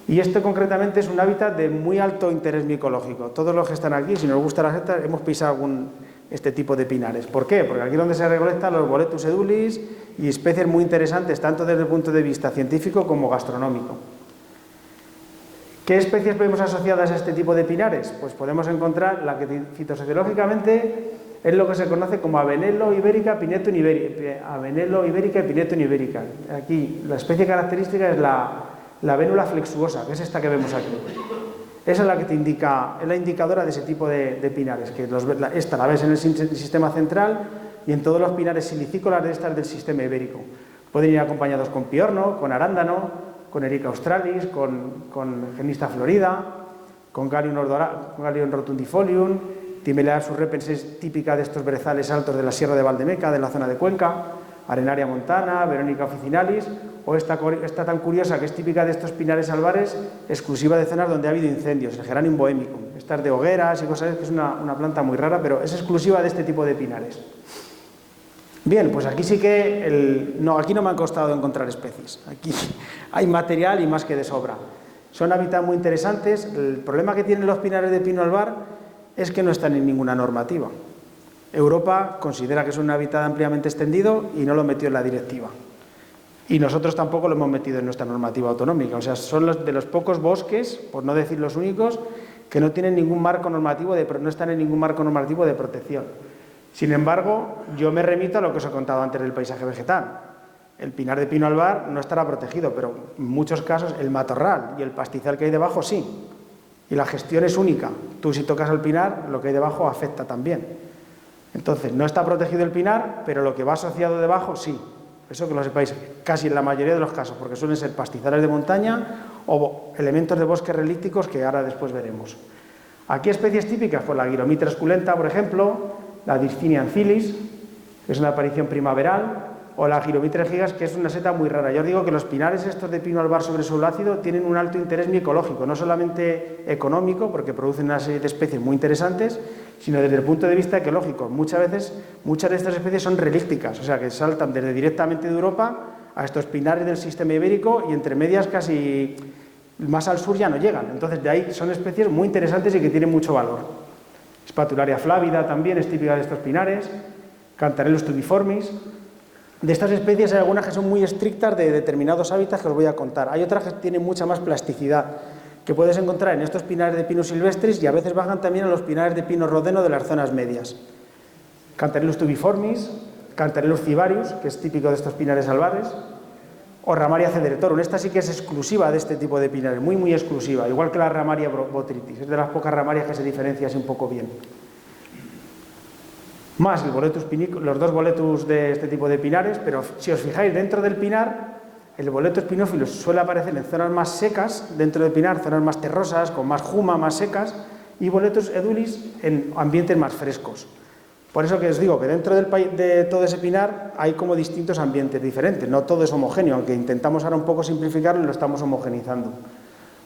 y este concretamente es un hábitat de muy alto interés micológico. Todos los que están aquí, si nos gusta la seta, hemos pisado este tipo de pinares. ¿Por qué? Porque aquí es donde se recolectan los Boletus edulis y especies muy interesantes, tanto desde el punto de vista científico como gastronómico. ¿Qué especies vemos asociadas a este tipo de pinares? Pues podemos encontrar la que fitosociológicamente es lo que se conoce como Avenelo ibérica, Pinetum ibérica. Avenelo ibérica y Pinetum ibérica. Aquí la especie característica es la Vénula flexuosa, que es esta que vemos aquí. Esa es la que te indica, es la indicadora de ese tipo de pinares, que esta la ves en el sistema central y en todos los pinares silicícolas de estas del sistema ibérico. Pueden ir acompañados con piorno, con arándano, con Erica australis, con Genista florida, con Galium rotundifolium, Timelaea surrepens es típica de estos brezales altos de la Sierra de Valdemeca, de la zona de Cuenca, Arenaria montana, Verónica officinalis, o esta tan curiosa que es típica de estos pinares albares, exclusiva de zonas donde ha habido incendios, el Geranium bohemicum. Estas de hogueras y cosas, que es una planta muy rara, pero es exclusiva de este tipo de pinares. Bien, pues aquí sí que, aquí no me han costado encontrar especies, aquí hay material y más que de sobra. Son hábitats muy interesantes. El problema que tienen los pinares de pino albar es que no están en ninguna normativa. Europa considera que es un hábitat ampliamente extendido y no lo metió en la directiva. Y nosotros tampoco lo hemos metido en nuestra normativa autonómica. O sea, son de los pocos bosques, por no decir los únicos, que no tienen ningún marco normativo, no están en ningún marco normativo de protección. Sin embargo, yo me remito a lo que os he contado antes del paisaje vegetal. El pinar de pino albar no estará protegido, pero en muchos casos el matorral y el pastizal que hay debajo sí. Y la gestión es única. Tú, si tocas el pinar, lo que hay debajo afecta también. Entonces, no está protegido el pinar, pero lo que va asociado debajo sí. Eso que lo sepáis, casi en la mayoría de los casos, porque suelen ser pastizales de montaña o elementos de bosques relícticos que ahora después veremos. Aquí especies típicas, pues la Gyromitra esculenta, por ejemplo, la Discinia ancilis, que es una aparición primaveral, o la Gyromitra gigas, que es una seta muy rara. Yo os digo que los pinares estos de pino albar sobre suelo ácido tienen un alto interés micológico, no solamente económico, porque producen una serie de especies muy interesantes, sino desde el punto de vista ecológico. Muchas de estas especies son relícticas, o sea, que saltan desde directamente de Europa a estos pinares del sistema ibérico y entre medias casi más al sur ya no llegan. Entonces, de ahí son especies muy interesantes y que tienen mucho valor. Spatularia flávida también es típica de estos pinares, Cantarellus tubiformis. De estas especies hay algunas que son muy estrictas de determinados hábitats que os voy a contar. Hay otras que tienen mucha más plasticidad, que puedes encontrar en estos pinares de Pinus silvestris y a veces bajan también a los pinares de pino rodeno de las zonas medias. Cantarellus tubiformis, Cantarellus cibarius, que es típico de estos pinares albares, o Ramaria cederetorum. Esta sí que es exclusiva de este tipo de pinares, muy, muy exclusiva, igual que la Ramaria botrytis. Es de las pocas ramarias que se diferencia así un poco bien. Más el boletus los dos boletus de este tipo de pinares, pero si os fijáis, dentro del pinar, el boletus pinófilos suele aparecer en zonas más secas, dentro del pinar, zonas más terrosas, con más juma, más secas, y boletus edulis en ambientes más frescos. Por eso que os digo que dentro de todo ese pinar hay como distintos ambientes diferentes, no todo es homogéneo, aunque intentamos ahora un poco simplificarlo y lo estamos homogenizando.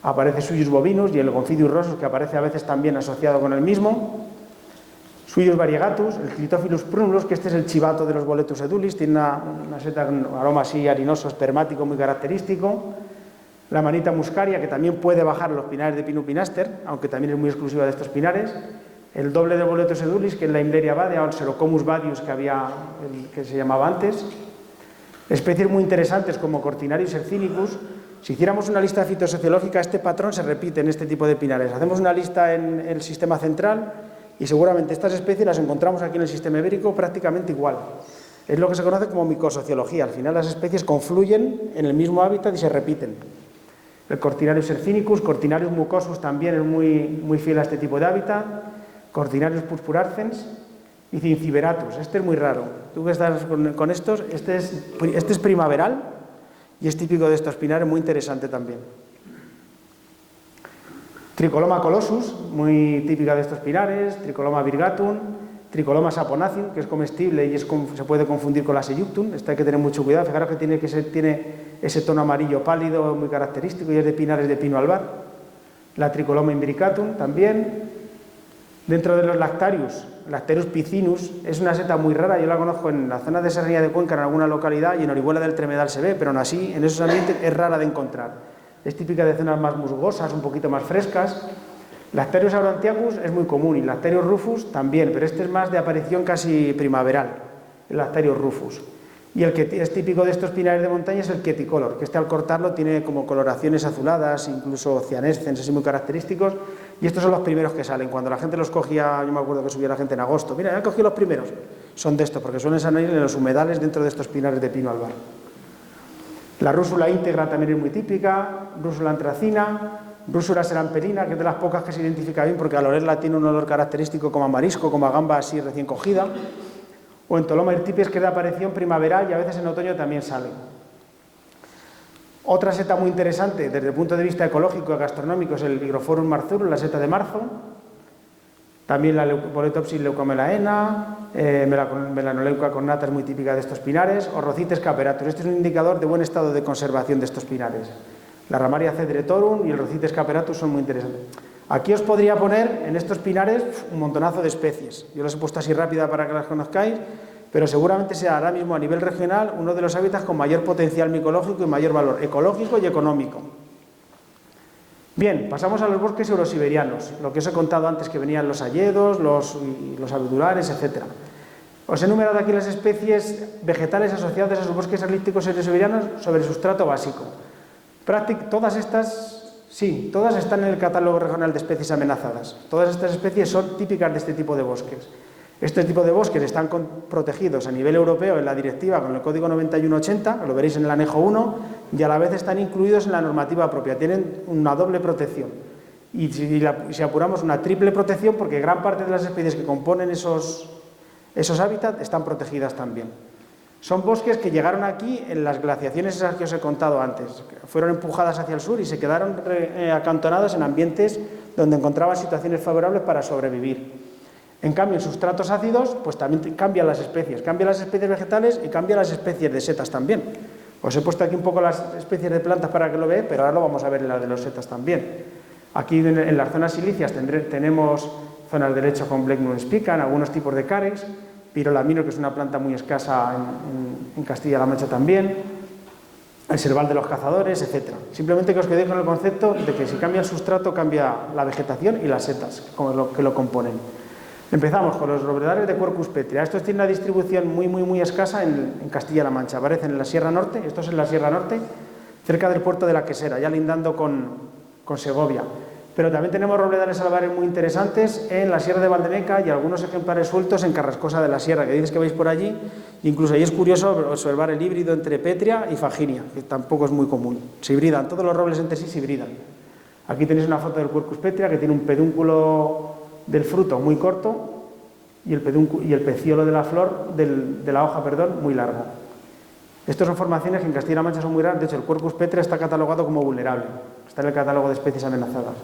Aparece Suyus bovinus y el Gonfidius rosus, que aparece a veces también asociado con el mismo. Suyus variegatus, el Clitophilus prunulus, que este es el chivato de los boletus edulis, tiene una seta con aroma así harinoso, espermático, muy característico. La manita muscaria, que también puede bajar los pinares de Pinus pinaster, aunque también es muy exclusiva de estos pinares. El doble de boletus edulis, que es la Imleria vadea, o el Serocomus vadius, que se llamaba antes. Especies muy interesantes como Cortinarius hercinicus. Si hiciéramos una lista fitosociológica, este patrón se repite en este tipo de pinares. Hacemos una lista en el sistema central y seguramente estas especies las encontramos aquí en el sistema ibérico prácticamente igual. Es lo que se conoce como micosociología. Al final las especies confluyen en el mismo hábitat y se repiten. El Cortinarius hercinicus, Cortinarius mucosus también es muy fiel a este tipo de hábitat. Cortinarius purpurascens y Cinciberatus. Este es muy raro. Tú que estás con estos, este es primaveral y es típico de estos pinares, muy interesante también. Tricoloma colossus, muy típica de estos pinares, Tricoloma virgatum, Tricoloma saponaceum, que es comestible y se puede confundir con la Seyuctum. Esta hay que tener mucho cuidado. Fijaros que tiene ese tono amarillo pálido muy característico y es de pinares de pino albar. La Tricoloma imbricatum también. Dentro de los Lactarius, Lactarius picinus, es una seta muy rara. Yo la conozco en la zona de Serranía de Cuenca, en alguna localidad, y en Orihuela del Tremedal se ve, pero aún así en esos ambientes es rara de encontrar. Es típica de zonas más musgosas, un poquito más frescas. Lactarius aurantiacus es muy común y Lactarius rufus también, pero este es más de aparición casi primaveral, el Lactarius rufus. Y el que es típico de estos pinares de montaña es el Queticolor, que al cortarlo tiene como coloraciones azuladas, incluso cianescens, así muy característicos, y estos son los primeros que salen. Cuando la gente los cogía, yo me acuerdo que subía la gente en agosto, mira, ya cogí los primeros, son de estos, porque suelen salir en los humedales dentro de estos pinares de pino albar. La rúsula íntegra también es muy típica, rúsula antracina, rúsula serampelina, que es de las pocas que se identifica bien porque al olerla tiene un olor característico como a marisco, como a gamba así recién cogida, o Entoloma hirtipes, que es de aparición primaveral y a veces en otoño también sale. Otra seta muy interesante desde el punto de vista ecológico y gastronómico es el Hygrophorus marzurum, la seta de marzo. También la Polytopsis leucomelaena, Melanoleuca cornata es muy típica de estos pinares, o Rocites caperatus. Este es un indicador de buen estado de conservación de estos pinares. La Ramaria cedretorum y el Rocites caperatus son muy interesantes. Aquí os podría poner en estos pinares un montonazo de especies. Yo las he puesto así rápida para que las conozcáis, pero seguramente sea ahora mismo a nivel regional uno de los hábitats con mayor potencial micológico y mayor valor ecológico y económico. Bien, pasamos a los bosques eurosiberianos, lo que os he contado antes, que venían los hayedos, los abedulares, etc. Os he enumerado aquí las especies vegetales asociadas a sus bosques arlísticos eurosiberianos sobre sustrato básico. Todas estas, sí, todas están en el catálogo regional de especies amenazadas. Todas estas especies son típicas de este tipo de bosques. Este tipo de bosques están protegidos a nivel europeo en la directiva con el Código 9180, lo veréis en el anejo 1, y a la vez están incluidos en la normativa propia, tienen una doble protección. Y si apuramos, una triple protección, porque gran parte de las especies que componen esos hábitats están protegidas también. Son bosques que llegaron aquí en las glaciaciones esas que os he contado antes. Fueron empujadas hacia el sur y se quedaron acantonados en ambientes donde encontraban situaciones favorables para sobrevivir. En cambio, en sustratos ácidos, pues también cambian las especies vegetales y cambian las especies de setas también. Os he puesto aquí un poco las especies de plantas para que lo veáis, pero ahora lo vamos a ver en las de los setas también. Aquí en las zonas silíceas tenemos zonas de lecho con Blechnum spicans, algunos tipos de carex, pirolamino, que es una planta muy escasa en Castilla-La Mancha también, el serval de los cazadores, etc. Simplemente que os quedéis con el concepto de que si cambia el sustrato, cambia la vegetación y las setas que lo componen. Empezamos con los robledales de Quercus petrea. Estos tienen una distribución muy escasa en Castilla-La Mancha. Aparecen en la Sierra Norte, esto es en la Sierra Norte, cerca del puerto de la Quesera, ya lindando con Segovia. Pero también tenemos robledales albares muy interesantes en la Sierra de Valdemeca y algunos ejemplares sueltos en Carrascosa de la Sierra, que dices que veis por allí. Incluso ahí es curioso observar el híbrido entre petrea y faginia, que tampoco es muy común. Se hibridan, todos los robles entre sí se hibridan. Aquí tenéis una foto del Quercus petrea que tiene un pedúnculo del fruto muy corto y el peciolo de la flor, de la hoja, muy largo. Estas son formaciones que en Castilla-La Mancha son muy raras. De hecho, el Quercus petrea está catalogado como vulnerable, está en el catálogo de especies amenazadas.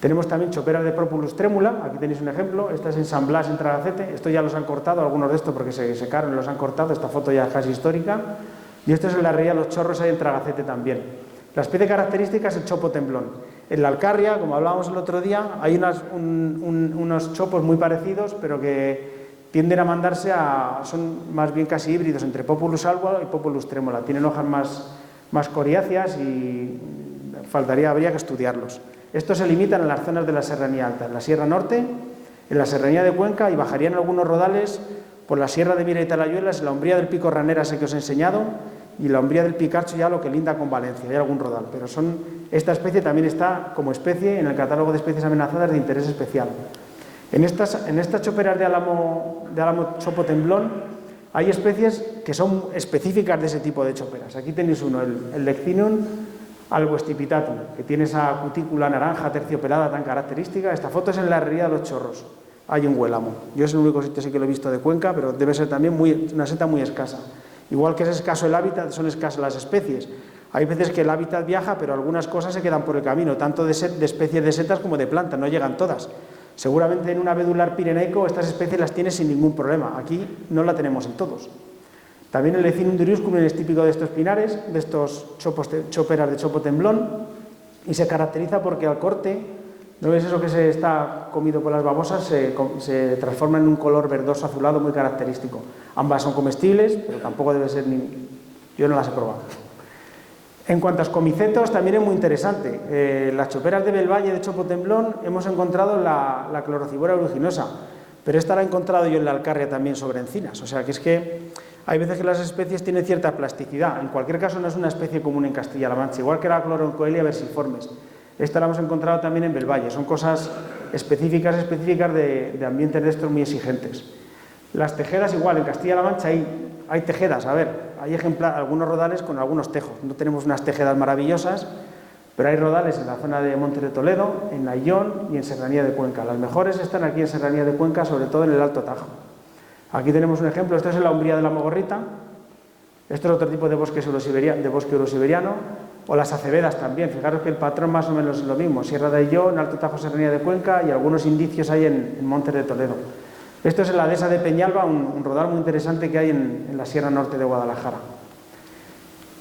Tenemos también choperas de Propulus tremula, aquí tenéis un ejemplo, esta es en San Blas, en Tragacete. Esto ya los han cortado, algunos de estos porque se secaron y los han cortado, esta foto ya es casi histórica. Y esto es en la ría Los Chorros, ahí en Tragacete también. La especie característica es el chopo temblón. En la Alcarria, como hablábamos el otro día, hay unos chopos muy parecidos, pero que tienden a mandarse son más bien casi híbridos entre Populus albua y Populus tremula. Tienen hojas más coriáceas y habría que estudiarlos. Estos se limitan en las zonas de la Serranía Alta, en la Sierra Norte, en la Serranía de Cuenca, y bajarían algunos rodales por la Sierra de Mira y Talayuelas, en la Umbría del Pico Ranera, sé que os he enseñado, y la Umbría del Picarcho, ya lo que linda con Valencia, hay algún rodal, pero esta especie también está como especie en el catálogo de especies amenazadas de interés especial. En estas choperas de álamo chopo temblón hay especies que son específicas de ese tipo de choperas. Aquí tenéis uno, el Leccinum albostipitatum, que tiene esa cutícula naranja terciopelada tan característica. Esta foto es en la herrería de Los Chorros, hay un huélamo. Yo es el único sitio sí que lo he visto de Cuenca, pero debe ser también una seta muy escasa. Igual que es escaso el hábitat, son escasas las especies. Hay veces que el hábitat viaja, pero algunas cosas se quedan por el camino, tanto de especies de setas como de plantas, no llegan todas. Seguramente en un abedular pirenaico estas especies las tiene sin ningún problema. Aquí no la tenemos en todos. También el Leccinum duriusculum es típico de estos pinares, de estos choperas de chopo temblón, y se caracteriza porque al corte, ¿no ves eso que se está comido por las babosas? Se transforma en un color verdoso azulado muy característico. Ambas son comestibles, pero tampoco debe ser yo no las he probado. En cuanto a los comicetos, también es muy interesante. Las choperas de Belvalle de chopo temblón hemos encontrado la Chlorocibora aeruginosa, pero esta la he encontrado yo en la Alcarria también sobre encinas. O sea que es que hay veces que las especies tienen cierta plasticidad. En cualquier caso no es una especie común en Castilla-La Mancha, igual que la Cloroncoelia versiformes. Esta la hemos encontrado también en Belvalle. Son cosas específicas de ambientes de estos muy exigentes. Las tejedas igual, en Castilla-La Mancha hay tejedas, hay algunos rodales con algunos tejos. No tenemos unas tejedas maravillosas, pero hay rodales en la zona de Montes de Toledo, en Ayllón y en Serranía de Cuenca. Las mejores están aquí en Serranía de Cuenca, sobre todo en el Alto Tajo. Aquí tenemos un ejemplo, esto es en la Umbría de la Mogorrita. Esto es otro tipo de bosque eurosiberiano. o las acevedas también. Fijaros que el patrón más o menos es lo mismo, Sierra de Ayllón, Alto Tajo Serranía de Cuenca y algunos indicios hay en Montes de Toledo. Esto es en la dehesa de Peñalba, un rodal muy interesante que hay en la Sierra Norte de Guadalajara.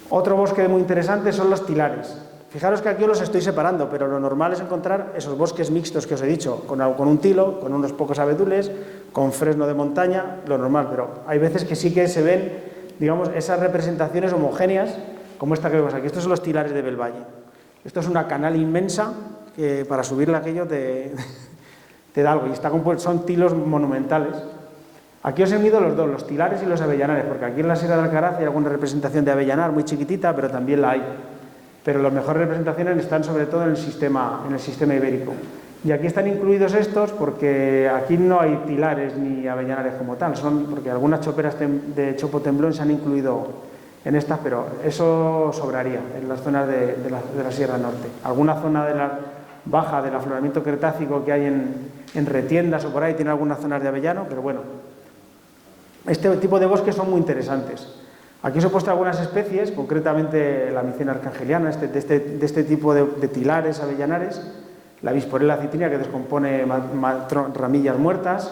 Otro bosque muy interesante son los tilares. Fijaros que aquí os los estoy separando, pero lo normal es encontrar esos bosques mixtos que os he dicho, con un tilo, con unos pocos abedules, con fresno de montaña, lo normal, pero hay veces que sí que se ven, digamos, esas representaciones homogéneas, como esta que vemos aquí. Estos son los tilares de Belvalle. Esto es una canal inmensa que para subirla aquello te da algo, y son tilos monumentales. Aquí os he unido los dos, los tilares y los avellanares, porque aquí en la Sierra de Alcaraz hay alguna representación de avellanar muy chiquitita, pero también la hay. Pero las mejores representaciones están sobre todo en el sistema ibérico. Y aquí están incluidos estos porque aquí no hay tilares ni avellanares como tal, porque algunas choperas de chopo temblón se han incluido en estas, pero eso sobraría en las zonas de la Sierra Norte. Alguna zona de la baja del afloramiento cretácico que hay en Retiendas o por ahí tiene algunas zonas de avellano, pero bueno, este tipo de bosques son muy interesantes. Aquí os he puesto algunas especies, concretamente la micena arcangeliana, de este tipo de tilares avellanares, la Bisporella citrinia que descompone ramillas muertas,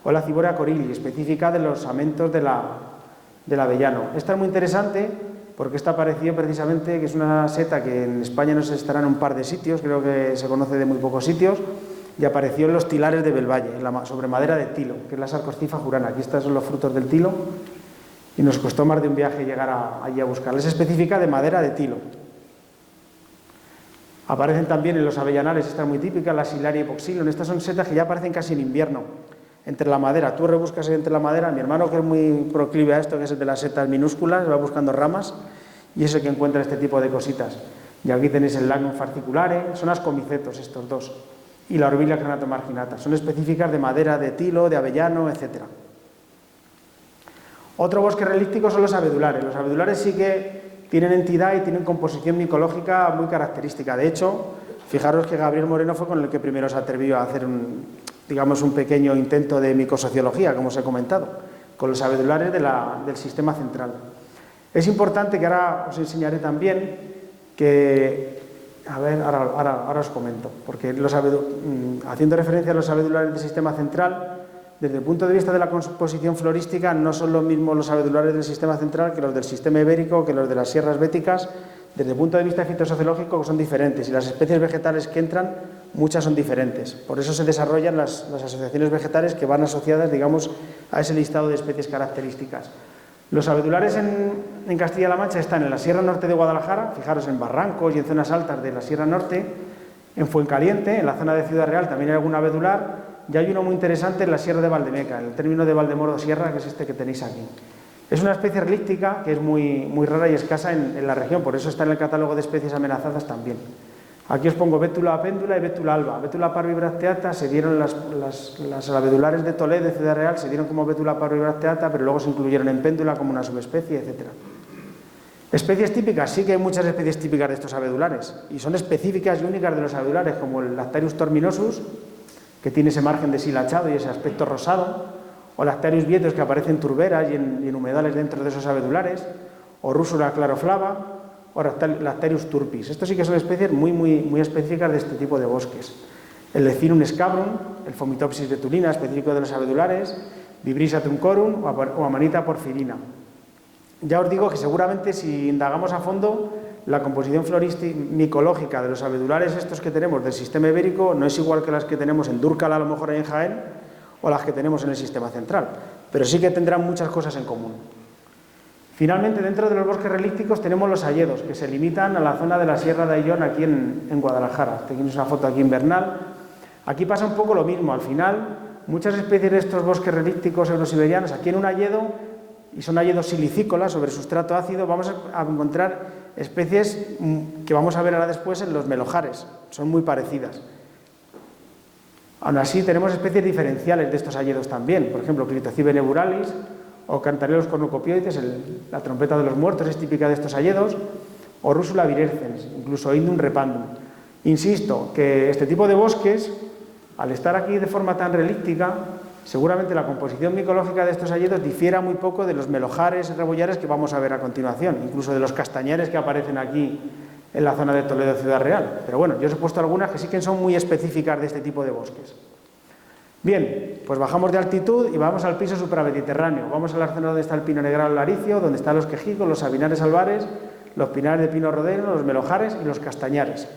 o la Ciboria corylli, específica de los amentos del avellano. Esta es muy interesante porque esta apareció precisamente, que es una seta que en España no se estará en un par de sitios, creo que se conoce de muy pocos sitios, y apareció en los tilares de Belvalle, sobre madera de tilo, que es la Sarcoscifa jurana. Aquí estos son los frutos del tilo, y nos costó más de un viaje llegar allí a buscarles. Es específica de madera de tilo. Aparecen también en los avellanares, esta es muy típica, la Silaria epoxylon. Estas son setas que ya aparecen casi en invierno, entre la madera. Tú rebuscas entre la madera, mi hermano, que es muy proclive a esto, que es el de las setas minúsculas, va buscando ramas, y es el que encuentra este tipo de cositas. Y aquí tenéis el Lagnum fasciculare, son ascomicetos estos dos, y la Orbilia granatomarginata. Son específicas de madera de tilo, de avellano, etc. Otro bosque relíctico son los abedulares. Los abedulares sí que tienen entidad y tienen composición micológica muy característica. De hecho, fijaros que Gabriel Moreno fue con el que primero se atrevió a hacer un pequeño intento de micosociología, como os he comentado, con los abedulares del sistema central. Es importante que ahora os enseñaré también que, ahora os comento, porque haciendo referencia a los abedulares del sistema central, desde el punto de vista de la composición florística, no son lo mismo los abedulares del sistema central que los del sistema ibérico, que los de las sierras béticas. Desde el punto de vista fitosociológico son diferentes, y las especies vegetales que entran, muchas son diferentes. Por eso se desarrollan las asociaciones vegetales que van asociadas, digamos, a ese listado de especies características. Los abedulares en Castilla-La Mancha están en la Sierra Norte de Guadalajara, fijaros en barrancos y en zonas altas de la Sierra Norte, en Fuencaliente, en la zona de Ciudad Real también hay algún abedular, y hay uno muy interesante en la Sierra de Valdemeca, en el término de Valdemoro Sierra, que es este que tenéis aquí. Es una especie relíctica que es muy rara y escasa en la región, por eso está en el catálogo de especies amenazadas también. Aquí os pongo Bétula apéndula y Bétula alba. Bétula parvibracteata se dieron las abedulares de Toledo, de Ciudad Real, se dieron como Bétula parvibracteata, pero luego se incluyeron en péndula como una subespecie, etc. Especies típicas, sí que hay muchas especies típicas de estos abedulares, y son específicas y únicas de los abedulares, como el Lactarius torminosus, que tiene ese margen deshilachado y ese aspecto rosado, o Lactarius vietus, que aparece en turberas y en humedales dentro de esos abedulares, o Rúsula claroflava, o Lactarius turpis. Estos sí que son especies muy específicas de este tipo de bosques. El Lecinum scabrum, el Fomitopsis betulina, específico de los abedulares, Vibrisa truncorum o Amanita porfirina. Ya os digo que seguramente si indagamos a fondo, la composición micológica de los abedulares estos que tenemos del sistema ibérico no es igual que las que tenemos en Dúrcal, a lo mejor en Jaén, o las que tenemos en el sistema central, pero sí que tendrán muchas cosas en común. Finalmente, dentro de los bosques relícticos tenemos los hayedos, que se limitan a la zona de la Sierra de Ayllón, aquí en Guadalajara. Tenéis una foto aquí invernal. Aquí pasa un poco lo mismo. Al final, muchas especies de estos bosques relícticos eurosiberianos, aquí en un hayedo, y son hayedos silicícolas sobre sustrato ácido, vamos a encontrar especies que vamos a ver ahora después en los melojares. Son muy parecidas. Aún así, tenemos especies diferenciales de estos hayedos también. Por ejemplo, Clitocibe nebulalis, o Cantarellus cornucopioides, la trompeta de los muertos es típica de estos hayedos, o Rúsula virescens, incluso Indum repandum. Insisto que este tipo de bosques, al estar aquí de forma tan relíctica, seguramente la composición micológica de estos hayedos difiera muy poco de los melojares y rebollares que vamos a ver a continuación, incluso de los castañares que aparecen aquí en la zona de Toledo Ciudad Real. Pero bueno, yo os he puesto algunas que sí que son muy específicas de este tipo de bosques. Bien, pues bajamos de altitud y vamos al piso supramediterráneo. Vamos a la zona donde está el pino negral laricio, donde están los quejigos, los sabinares albares, los pinares de pino rodeno, los melojares y los castañares.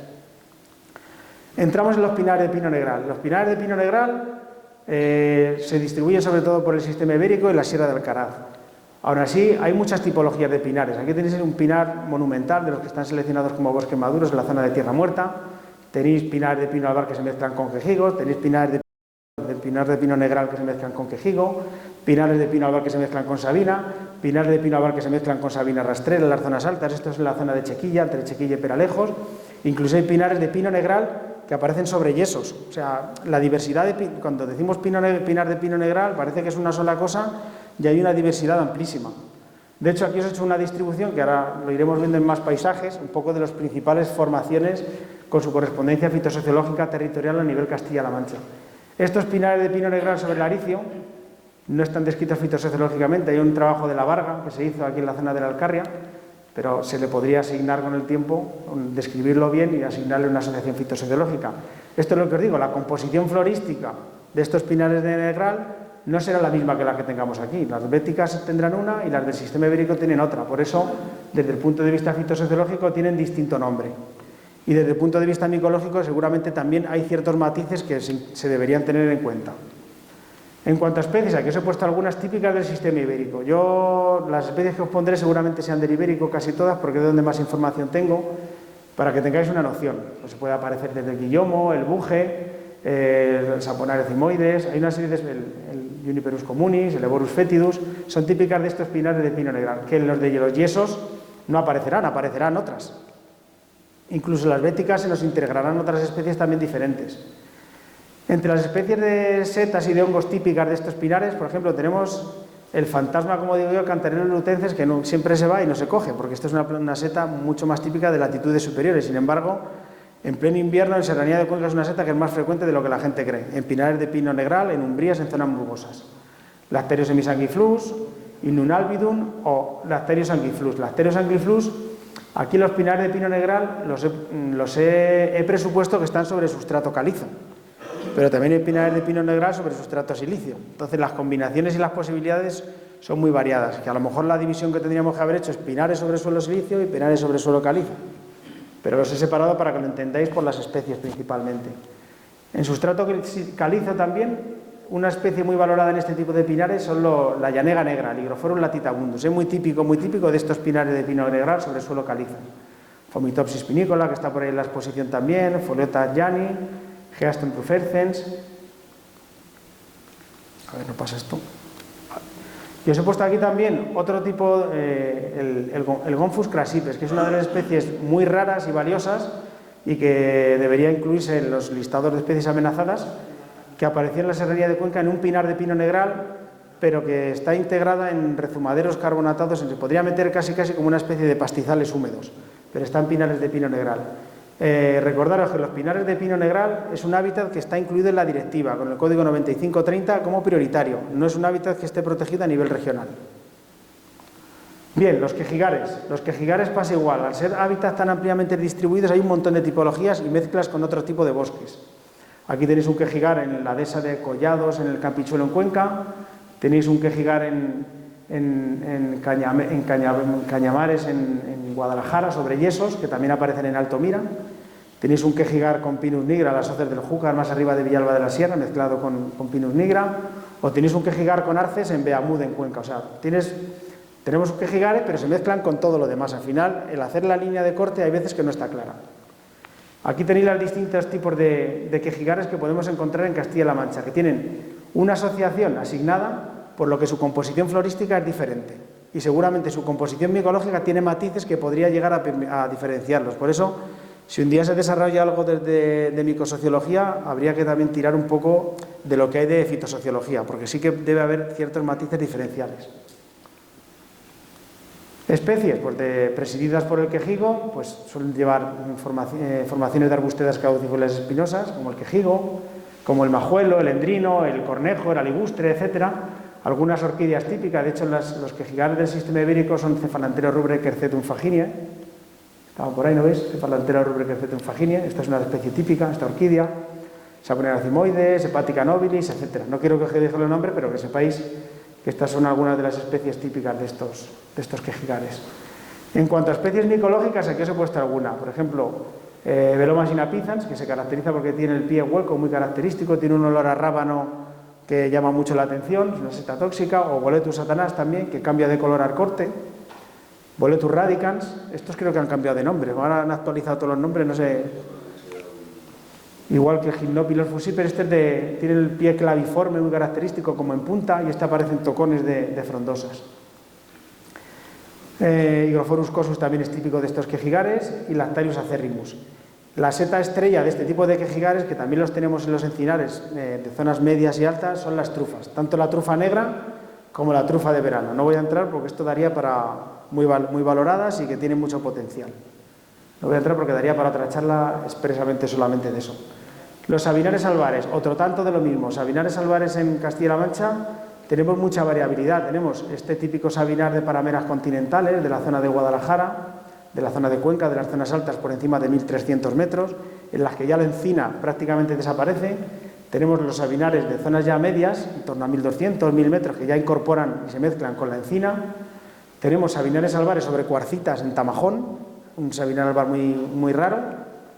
Entramos en los pinares de pino negral. Los pinares de pino negral se distribuyen sobre todo por el sistema ibérico y la Sierra de Alcaraz. Aún así, hay muchas tipologías de pinares. Aquí tenéis un pinar monumental, de los que están seleccionados como bosques maduros en la zona de Tierra Muerta. Tenéis pinares de pino albar que se mezclan con quejigos, tenéis pinares de pino negral que se mezclan con quejigo, pinares de pino albar que se mezclan con sabina, pinares de pino albar que se mezclan con sabina rastrera en las zonas altas. Esto es en la zona de Chequilla, entre Chequilla y Peralejos. Incluso hay pinares de pino negral que aparecen sobre yesos. O sea, la diversidad cuando decimos pinar de pino negral parece que es una sola cosa y hay una diversidad amplísima. De hecho, aquí os he hecho una distribución que ahora lo iremos viendo en más paisajes, un poco de las principales formaciones con su correspondencia fitosociológica territorial a nivel Castilla-La Mancha. Estos pinares de pino negral sobre laricio no están descritos fitosociológicamente. Hay un trabajo de la Varga que se hizo aquí en la zona de la Alcarria, pero se le podría asignar con el tiempo, describirlo bien y asignarle una asociación fitosociológica. Esto es lo que os digo, la composición florística de estos pinares de negral no será la misma que la que tengamos aquí. Las béticas tendrán una y las del sistema ibérico tienen otra. Por eso, desde el punto de vista fitosociológico, tienen distinto nombre. Y desde el punto de vista micológico, seguramente también hay ciertos matices que se deberían tener en cuenta. En cuanto a especies, aquí os he puesto algunas típicas del sistema ibérico. Las especies que os pondré seguramente sean del ibérico, casi todas, porque es donde más información tengo, para que tengáis una noción. Pues se puede aparecer desde el guillomo, el buje, el saponares cimoides, hay una serie de el Juniperus communis, el Eborus fetidus, son típicas de estos pinares de pino negral, que en los de los yesos no aparecerán, aparecerán otras. Incluso en las béticas se nos integrarán otras especies también diferentes. Entre las especies de setas y de hongos típicas de estos pinares, por ejemplo, tenemos el fantasma, como digo yo, Cantarellus lutensis, que no, siempre se va y no se coge, porque esta es una seta mucho más típica de latitudes superiores. Sin embargo, en pleno invierno, en Serranía de Cuenca es una seta que es más frecuente de lo que la gente cree, en pinares de pino negral, en umbrías, en zonas musgosas. Lacterius semisanguiflus, Innum albidum o Lacterius sanguiflus. Lacterius sanguiflus, aquí los pinares de pino negral he presupuesto que están sobre sustrato calizo, pero también hay pinares de pino negral sobre sustrato silicio. Entonces las combinaciones y las posibilidades son muy variadas, que a lo mejor la división que tendríamos que haber hecho es pinares sobre suelo silicio y pinares sobre suelo calizo, pero los he separado para que lo entendáis por las especies principalmente. En sustrato calizo también, una especie muy valorada en este tipo de pinares son la llanega negra, Ligroforum latitabundus. Es muy típico de estos pinares de pino negral sobre suelo calizo. Fomitopsis pinicola, que está por ahí en la exposición también, Foliota llani, Geaston rufercens. A ver, no pasa esto. Y os he puesto aquí también otro tipo, el Gonfus crassipes, que es una de las especies muy raras y valiosas y que debería incluirse en los listados de especies amenazadas, que apareció en la Serranía de Cuenca en un pinar de pino negral, pero que está integrada en rezumaderos carbonatados, se podría meter casi como una especie de pastizales húmedos, pero está en pinares de pino negral. Recordaros que los pinares de pino negral es un hábitat que está incluido en la directiva, con el código 9530 como prioritario, no es un hábitat que esté protegido a nivel regional. Bien, los quejigares pasa igual, al ser hábitats tan ampliamente distribuidos hay un montón de tipologías y mezclas con otro tipo de bosques. Aquí tenéis un quejigar en la dehesa de Collados, en el Campichuelo en Cuenca, tenéis un quejigar en Cañamares en Guadalajara, sobre yesos, que también aparecen en Altomira. Tenéis un quejigar con Pinus nigra, las hoces del Júcar, más arriba de Villalba de la Sierra, mezclado con Pinus nigra. O tenéis un quejigar con arces en Beamud, en Cuenca. O sea, tenemos quejigares, pero se mezclan con todo lo demás. Al final, el hacer la línea de corte hay veces que no está clara. Aquí tenéis los distintos tipos de quejigares que podemos encontrar en Castilla-La Mancha, que tienen una asociación asignada, por lo que su composición florística es diferente. Y seguramente su composición micológica tiene matices que podría llegar a diferenciarlos. Por eso, si un día se desarrolla algo de micosociología, habría que también tirar un poco de lo que hay de fitosociología, porque sí que debe haber ciertos matices diferenciales. Especies, pues presididas por el quejigo, pues suelen llevar formaciones de arbustedas caducifolias espinosas, como el quejigo, como el majuelo, el endrino, el cornejo, el aligustre, etcétera. Algunas orquídeas típicas, de hecho los quejigares del sistema ibérico son Cephalanthera rubra y Quercetum faginia. Estaba por ahí, ¿no ves? Cephalantera rubricacetum faginia. Esta es una especie típica, esta orquídea. Saponera cimoides, Hepatica nobilis, etc. No quiero que os diga el nombre, pero que sepáis que estas son algunas de las especies típicas de estos quejigares. En cuanto a especies micológicas, aquí os he puesto alguna. Por ejemplo, Veloma sinapizans, que se caracteriza porque tiene el pie hueco, muy característico, tiene un olor a rábano que llama mucho la atención, es una seta tóxica, o Boletus satanás también, que cambia de color al corte. Boletus radicans, estos creo que han cambiado de nombre, ahora han actualizado todos los nombres, no sé. Igual que el Gymnopilos fusiper, este tiene el pie claviforme, muy característico, como en punta, y este aparece en tocones de frondosas. Hygrophorus cosus también es típico de estos quejigares, y Lactarius acerrimus. La seta estrella de este tipo de quejigares, que también los tenemos en los encinares de zonas medias y altas, son las trufas, tanto la trufa negra como la trufa de verano. No voy a entrar porque esto daría para muy valoradas y que tienen mucho potencial. No voy a entrar porque daría para otra charla expresamente solamente de eso. Los sabinares albares, otro tanto de lo mismo. Sabinares albares en Castilla-La Mancha tenemos mucha variabilidad. Tenemos este típico sabinar de parameras continentales de la zona de Guadalajara, de la zona de Cuenca, de las zonas altas por encima de 1300 metros, en las que ya la encina prácticamente desaparece. Tenemos los sabinares de zonas ya medias, en torno a 1200, 1000 metros, que ya incorporan y se mezclan con la encina. Tenemos sabinares albares sobre cuarcitas en Tamajón, un sabinar albar muy raro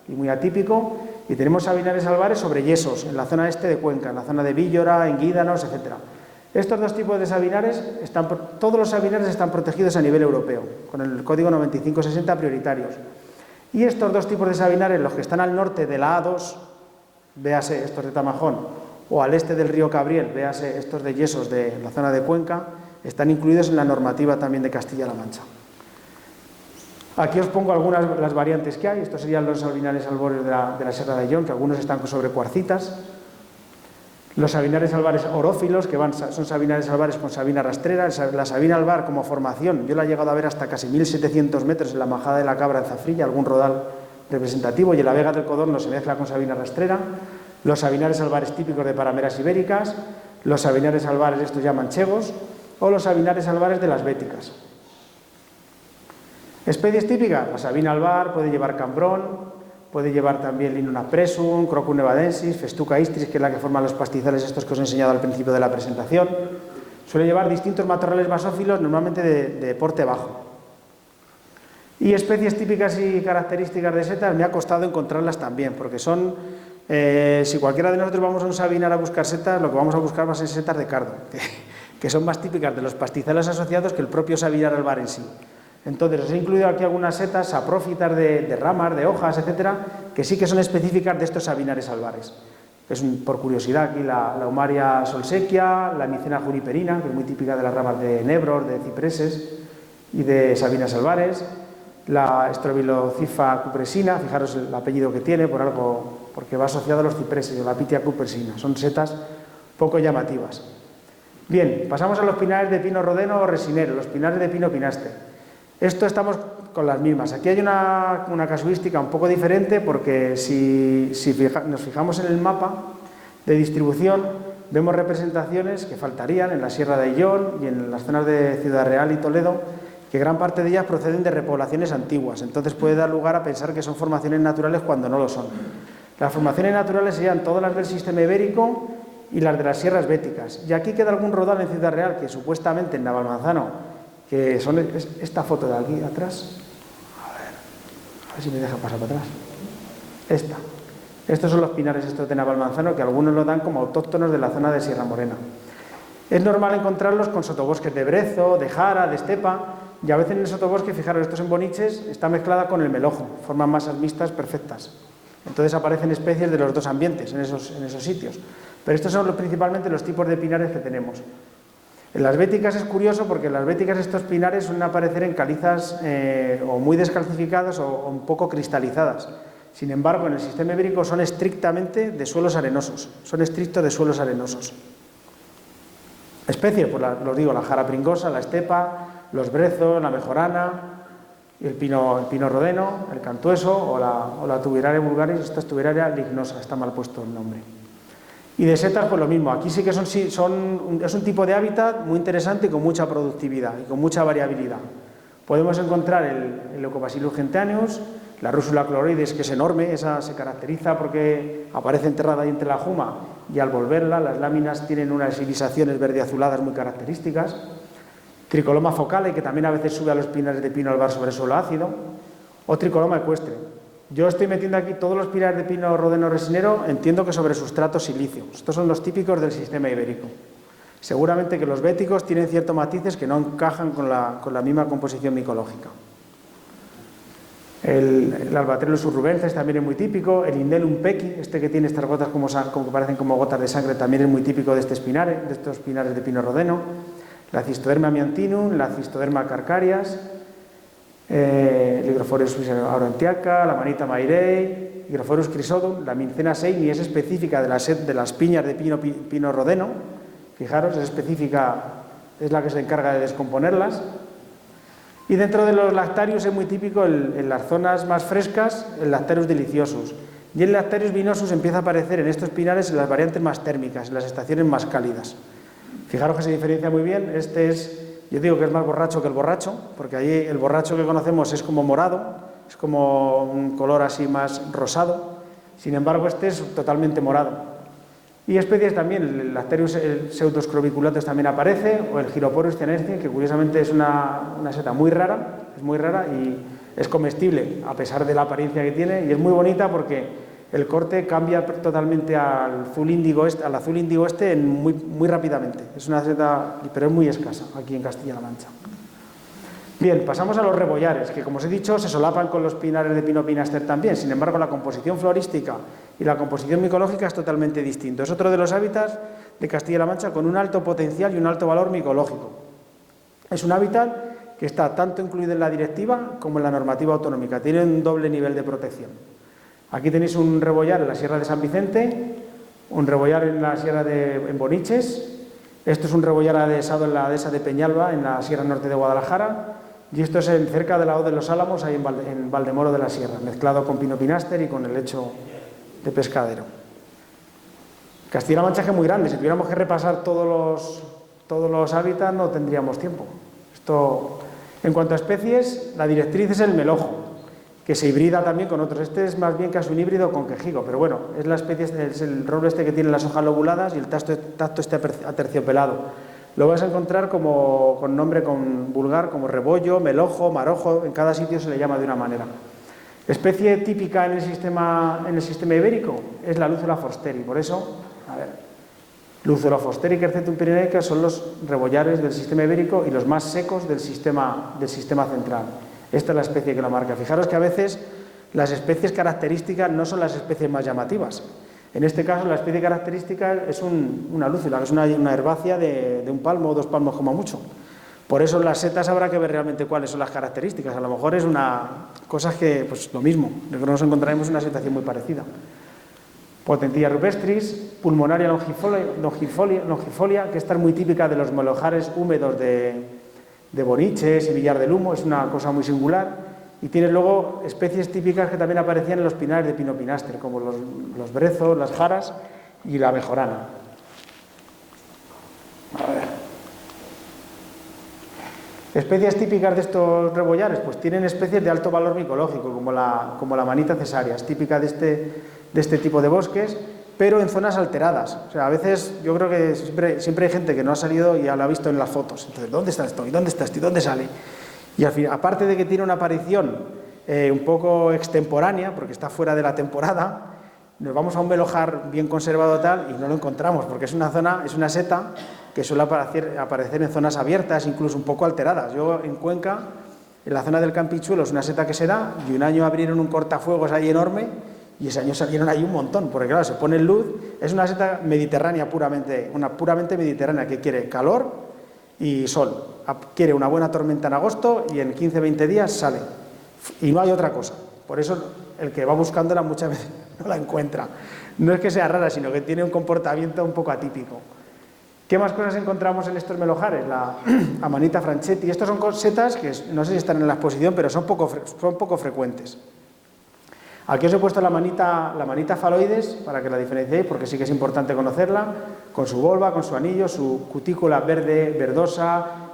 y muy atípico. Y tenemos sabinares albares sobre yesos, en la zona este de Cuenca, en la zona de Víllora, en Guídanos, etc. Estos dos tipos de sabinares, todos los sabinares están protegidos a nivel europeo, con el código 9560 prioritarios. Y estos dos tipos de sabinares, los que están al norte de la A2, véase estos de Tamajón, o al este del río Cabriel, véase estos de yesos de la zona de Cuenca, están incluidos en la normativa también de Castilla-La Mancha. Aquí os pongo algunas de las variantes que hay. Estos serían los sabinares albores de la Sierra de Ayllón, que algunos están sobre cuarcitas. Los sabinares albares orófilos, que son sabinares albares con sabina rastrera. La sabina albar como formación, yo la he llegado a ver hasta casi 1700 metros en la Majada de la Cabra en Zafrilla, algún rodal representativo, y en la Vega del Codorno se mezcla con sabina rastrera. Los sabinares albares típicos de parameras ibéricas, los sabinares albares estos ya manchegos, o los sabinares albares de las béticas. Especies típicas, la sabina albar puede llevar cambrón, puede llevar también Linuna presum, Crocus nevadensis, Festuca istris, que es la que forman los pastizales estos que os he enseñado al principio de la presentación. Suele llevar distintos matorrales basófilos, normalmente de porte bajo. Y especies típicas y características de setas me ha costado encontrarlas también, porque son, si cualquiera de nosotros vamos a un sabinar a buscar setas, lo que vamos a buscar va a ser setas de cardo, que son más típicas de los pastizales asociados que el propio sabinar albar en sí. Entonces, os he incluido aquí algunas setas saprófitas de ramas, de hojas, etcétera, que sí que son específicas de estos sabinares albares. Es por curiosidad aquí la Humaria solsequia, la Micena juniperina, que es muy típica de las ramas de nebros, de cipreses y de sabinas albares, la Strobilocifa cupresina, fijaros el apellido que tiene, porque va asociado a los cipreses, o la Pitia cupresina, son setas poco llamativas. Bien, pasamos a los pinares de pino rodeno o resinero, los pinares de pino pinaster. Esto estamos con las mismas. Aquí hay una casuística un poco diferente porque si nos fijamos en el mapa de distribución, vemos representaciones que faltarían en la Sierra de Ayllón y en las zonas de Ciudad Real y Toledo, que gran parte de ellas proceden de repoblaciones antiguas. Entonces puede dar lugar a pensar que son formaciones naturales cuando no lo son. Las formaciones naturales serían todas las del sistema ibérico y las de las sierras béticas. Y aquí queda algún rodal en Ciudad Real que supuestamente en Navalmanzano, que son esta foto de aquí atrás, a ver si me deja pasar para atrás, estos son los pinares estos de Navalmanzano, que algunos lo dan como autóctonos de la zona de Sierra Morena. Es normal encontrarlos con sotobosques de brezo, de jara, de estepa, y a veces en el sotobosque, fijaros, estos en boniches, está mezclada con el melojo, forman masas mixtas perfectas. Entonces aparecen especies de los dos ambientes en esos sitios. Pero estos son principalmente los tipos de pinares que tenemos. En las béticas es curioso porque en las béticas estos pinares suelen aparecer en calizas o muy descalcificadas o un poco cristalizadas. Sin embargo, en el sistema ibérico son estrictamente de suelos arenosos, son estrictos de suelos arenosos. Especies, pues os digo, la jara pringosa, la estepa, los brezos, la mejorana, y el pino rodeno, el cantueso o la tuberaria vulgaris, esta es tuberaria lignosa, está mal puesto el nombre. Y de setas, pues lo mismo, aquí sí que es un tipo de hábitat muy interesante y con mucha productividad y con mucha variabilidad. Podemos encontrar el Leucobacillus gentianus, la Rúsula chloroides, que es enorme, esa se caracteriza porque aparece enterrada ahí entre la juma y al volverla las láminas tienen unas irisaciones verde-azuladas muy características. Tricoloma focale, que también a veces sube a los pinares de pino albar sobre suelo ácido, o Tricoloma ecuestre. Yo estoy metiendo aquí todos los pinares de pino rodeno resinero, entiendo que sobre sustrato silicio. Estos son los típicos del sistema ibérico. Seguramente que los béticos tienen ciertos matices que no encajan con la misma composición micológica. El Albatreus urrubensis también es muy típico. El Indellum pequi, este que tiene estas gotas como que parecen como gotas de sangre, también es muy típico de estos pinares de pino rodeno. La Cistoderma amiantinum, la Cistoderma carcarias, Hygrophorus aurantiaca, la Manita mairei, Hygrophorus chrysodum. La Mincena seimi es específica de las piñas de pino rodeno. Fijaros, es específica, es la que se encarga de descomponerlas. Y dentro de los Lactarius es muy típico en las zonas más frescas el Lactarius deliciosus. Y el Lactarius vinosus empieza a aparecer en estos pinares en las variantes más térmicas, en las estaciones más cálidas. Fijaros que se diferencia muy bien. Este es, yo digo que es más borracho que el borracho, porque allí el borracho que conocemos es como morado, es como un color así más rosado. Sin embargo, este es totalmente morado. Y especies también, el Lactarius pseudoscroviculatus también aparece, o el Gyroporus cyanescens, que curiosamente es una seta muy rara, y es comestible a pesar de la apariencia que tiene, y es muy bonita porque el corte cambia totalmente al azul índigo muy rápidamente. Es una seta, pero es muy escasa aquí en Castilla-La Mancha. Bien, pasamos a los rebollares, que como os he dicho se solapan con los pinares de pino pinaster también. Sin embargo, la composición florística y la composición micológica es totalmente distinto. Es otro de los hábitats de Castilla-La Mancha con un alto potencial y un alto valor micológico. Es un hábitat que está tanto incluido en la directiva como en la normativa autonómica. Tiene un doble nivel de protección. Aquí tenéis un rebollar en la Sierra de San Vicente, un rebollar en Boniches. Esto es un rebollar adhesado en la dehesa de Peñalba, en la Sierra Norte de Guadalajara. Y esto es cerca de la O de los Álamos, ahí en Valdemoro de la Sierra, mezclado con pino pinaster y con el lecho de pescadero. Castilla-La Mancha es muy grande, si tuviéramos que repasar todos los hábitats no tendríamos tiempo. En cuanto a especies, la directriz es el melojo, que se hibrida también con otros. Este es más bien casi un híbrido con quejigo, pero bueno, es la especie, es el roble este que tiene las hojas lobuladas y el tacto este aterciopelado. Lo vas a encontrar con nombre vulgar como rebollo, melojo, marojo, en cada sitio se le llama de una manera. Especie típica en el sistema ibérico es la Lúcula forsteri, por eso, Lúcula forsteri y Quercetum pirenaica son los rebollares del sistema ibérico y los más secos del sistema central. Esta es la especie que lo marca. Fijaros que a veces las especies características no son las especies más llamativas. En este caso, la especie característica es una lúcula, que es una herbácea de un palmo o 2 palmos como mucho. Por eso las setas habrá que ver realmente cuáles son las características. A lo mejor es cosas que, pues lo mismo, nos encontraremos en una situación muy parecida. Potentilla rupestris, pulmonaria longifolia, que esta es muy típica de los melojares húmedos de Boniches y Villar del Humo, es una cosa muy singular. Y tienes luego especies típicas que también aparecían en los pinares de pino pinaster, como los brezos, las jaras y la mejorana. Especies típicas de estos rebollares, pues tienen especies de alto valor micológico, como la manita cesárea, es típica de este tipo de bosques, pero en zonas alteradas. O sea, a veces yo creo que siempre hay gente que no ha salido y ya lo ha visto en las fotos. Entonces, ¿dónde está esto? ¿Y dónde está esto? ¿Y dónde sale? Y al final, aparte de que tiene una aparición un poco extemporánea, porque está fuera de la temporada, nos vamos a un melojar bien conservado tal y no lo encontramos, porque es una seta que suele aparecer en zonas abiertas, incluso un poco alteradas. Yo en Cuenca, en la zona del Campichuelo, es una seta que se da, y un año abrieron un cortafuegos ahí enorme, y ese año salieron ahí un montón, porque claro, se pone en luz. Es una seta mediterránea puramente mediterránea, que quiere calor y sol. Quiere una buena tormenta en agosto y en 15-20 días sale. Y no hay otra cosa. Por eso el que va buscándola muchas veces no la encuentra. No es que sea rara, sino que tiene un comportamiento un poco atípico. ¿Qué más cosas encontramos en estos melojares? La Amanita franchetti. Estos son setas que no sé si están en la exposición, pero son poco frecuentes. Aquí os he puesto la manita faloides para que la diferenciéis, porque sí que es importante conocerla, con su volva, con su anillo, su cutícula verde, verdosa,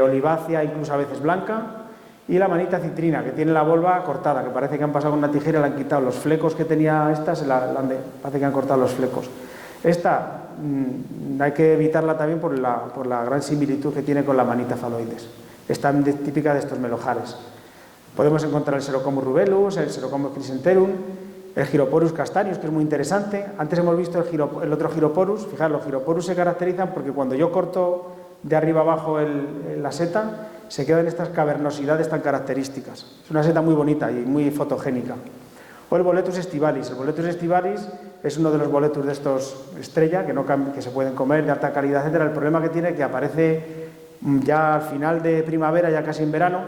olivácea, incluso a veces blanca. y la manita citrina, que tiene la volva cortada, que parece que han pasado con una tijera y le han quitado los flecos que tenía esta, parece que han cortado los flecos. Esta hay que evitarla también por la gran similitud que tiene con la manita faloides. Es tan típica de estos melojares. Podemos encontrar el Serocomus rubellus, el Serocomus chrysanthemum, el Gyroporus castaneus, que es muy interesante. Antes hemos visto el otro Gyroporus. Fijaros, los Gyroporus se caracterizan porque cuando yo corto de arriba abajo la seta, se quedan estas cavernosidades tan características. Es una seta muy bonita y muy fotogénica. O el Boletus estivalis. El Boletus estivalis es uno de los boletus de estos estrella, que se pueden comer, de alta calidad, etc. El problema que tiene es que aparece ya al final de primavera, ya casi en verano,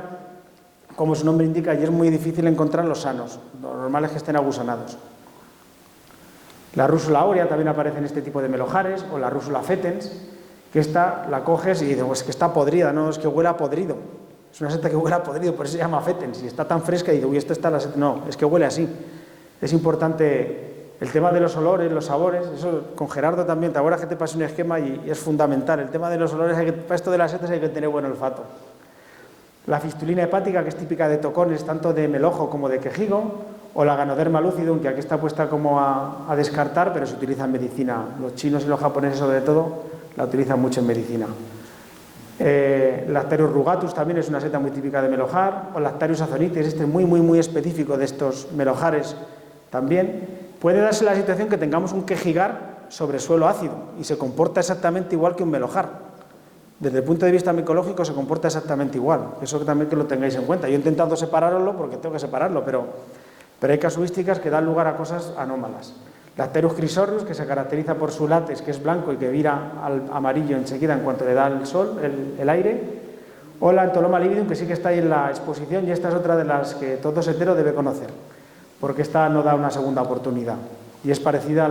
como su nombre indica, y es muy difícil encontrarlos sanos. Lo normal es que estén agusanados. La Rúsula aurea también aparece en este tipo de melojares, o la Rúsula fetens, que esta la coges y dices, pues que está podrida, no, es que huele a podrido. Es una seta que huele a podrido, por eso se llama fetens, y está tan fresca y dices, uy, esto está la seta. No, es que huele así. Es importante el tema de los olores, los sabores. Eso con Gerardo también, te acuerdas que te pasé un esquema y es fundamental. El tema de los olores, para esto de las setas hay que tener buen olfato. La fistulina hepática, que es típica de tocones, tanto de melojo como de quejigo, o la Ganoderma lucidum, que aquí está puesta como a descartar, pero se utiliza en medicina. Los chinos y los japoneses, sobre todo, la utilizan mucho en medicina. Lactarius rugatus también es una seta muy típica de melojar, o Lactarius azonitis, este es muy específico de estos melojares también. Puede darse la situación que tengamos un quejigar sobre suelo ácido y se comporta exactamente igual que un melojar. Desde el punto de vista micológico se comporta exactamente igual. Eso también que lo tengáis en cuenta. Yo he intentado separarlo porque tengo que separarlo, pero hay casuísticas que dan lugar a cosas anómalas. Lactarius chrysorrhus, que se caracteriza por su látex, que es blanco y que vira al amarillo enseguida en cuanto le da el sol, el aire. O la Entoloma lividum, que sí que está ahí en la exposición, y esta es otra de las que todo setero debe conocer, porque esta no da una segunda oportunidad. Y es parecida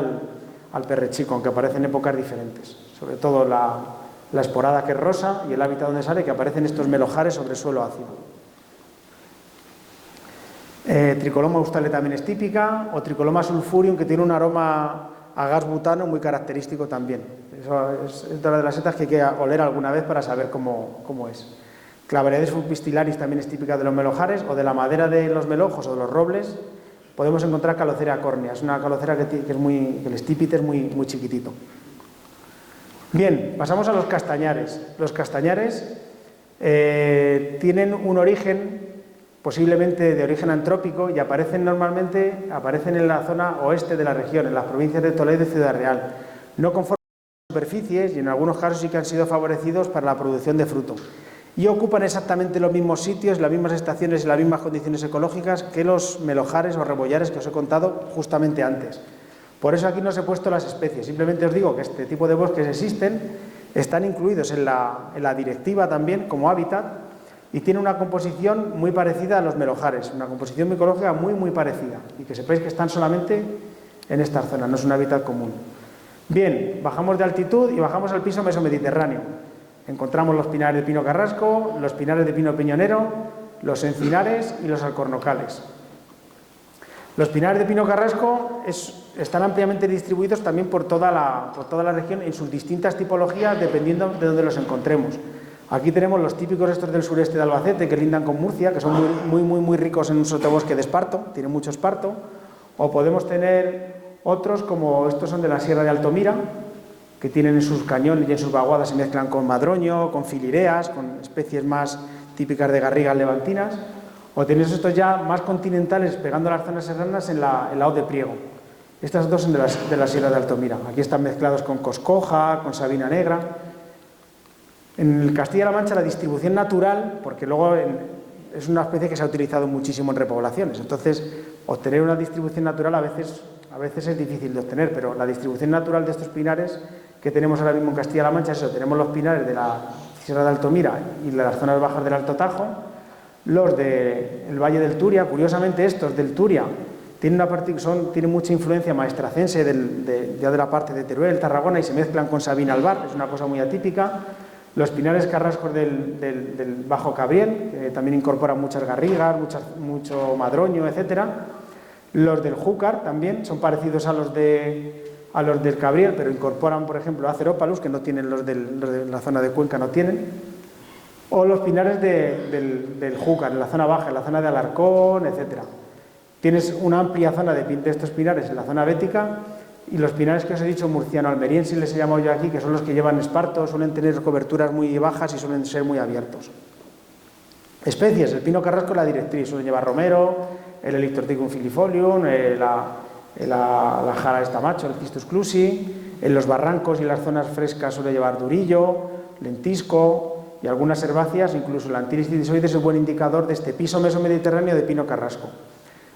al perrechico, aunque aparece en épocas diferentes. Sobre todo la esporada, que es rosa, y el hábitat donde sale, que aparecen estos melojares sobre suelo ácido. Tricoloma austale también es típica, o Tricoloma sulfurium, que tiene un aroma a gas butano muy característico también. Eso es una de las setas que hay que oler alguna vez para saber cómo es. Clavarides fupistilaris también es típica de los melojares, o de la madera de los melojos o de los robles. Podemos encontrar Calocera córnea, es una calocera que el estípite es muy chiquitito. Bien, pasamos a los castañares. Los castañares tienen un origen posiblemente de origen antrópico y aparecen en la zona oeste de la región, en las provincias de Toledo y Ciudad Real. No conforman superficies y en algunos casos sí que han sido favorecidos para la producción de fruto. Y ocupan exactamente los mismos sitios, las mismas estaciones y las mismas condiciones ecológicas que los melojares o rebollares que os he contado justamente antes. Por eso aquí no os he puesto las especies, simplemente os digo que este tipo de bosques existen, están incluidos en la directiva también como hábitat, y tiene una composición muy parecida a los melojares, una composición micológica muy parecida, y que sepáis que están solamente en estas zonas, no es un hábitat común. Bien, bajamos de altitud y bajamos al piso mesomediterráneo. Encontramos los pinares de pino carrasco, los pinares de pino piñonero, los encinares y los alcornocales. Los pinares de pino carrasco están ampliamente distribuidos también por toda la región en sus distintas tipologías, dependiendo de donde los encontremos. Aquí tenemos los típicos estos del sureste de Albacete, que lindan con Murcia, que son muy ricos en un sotobosque de esparto, tienen mucho esparto. O podemos tener otros, como estos son de la Sierra de Altomira, que tienen en sus cañones y en sus vaguadas se mezclan con madroño, con filireas, con especies más típicas de garrigas levantinas. O tenéis estos ya más continentales, pegando a las zonas serranas en la O de Priego. Estas dos son de la Sierra de Altomira. Aquí están mezclados con coscoja, con sabina negra. En el Castilla-La Mancha la distribución natural, porque luego es una especie que se ha utilizado muchísimo en repoblaciones, entonces obtener una distribución natural a veces es difícil de obtener, pero la distribución natural de estos pinares que tenemos ahora mismo en Castilla-La Mancha es eso: tenemos los pinares de la Sierra de Altomira y de las zonas bajas del Alto Tajo, los del Valle del Turia. Curiosamente estos del Turia tienen mucha influencia maestracense ya de la parte de Teruel, Tarragona, y se mezclan con Sabina Albar, es una cosa muy atípica. Los pinares carrascos del Bajo Cabriel, que también incorporan muchas garrigas, mucho madroño, etc. Los del Júcar también son parecidos a los del Cabriel, pero incorporan, por ejemplo, Aceropalus, que no tienen los de la zona de Cuenca, no tienen. O los pinares del Júcar, en la zona baja, en la zona de Alarcón, etc. Tienes una amplia zona de estos pinares en la zona bética, y los pinares que os he dicho, murciano-almeriensis les he llamado yo aquí, que son los que llevan esparto, suelen tener coberturas muy bajas y suelen ser muy abiertos. Especies: el pino carrasco y la directriz, suelen llevar romero, el Helictorticum filifolium, la jara estamacho, el Cistus clusi. En los barrancos y las zonas frescas suele llevar durillo, lentisco, y algunas herbáceas, incluso la Antilis titisoides es un buen indicador de este piso mesomediterráneo de pino carrasco.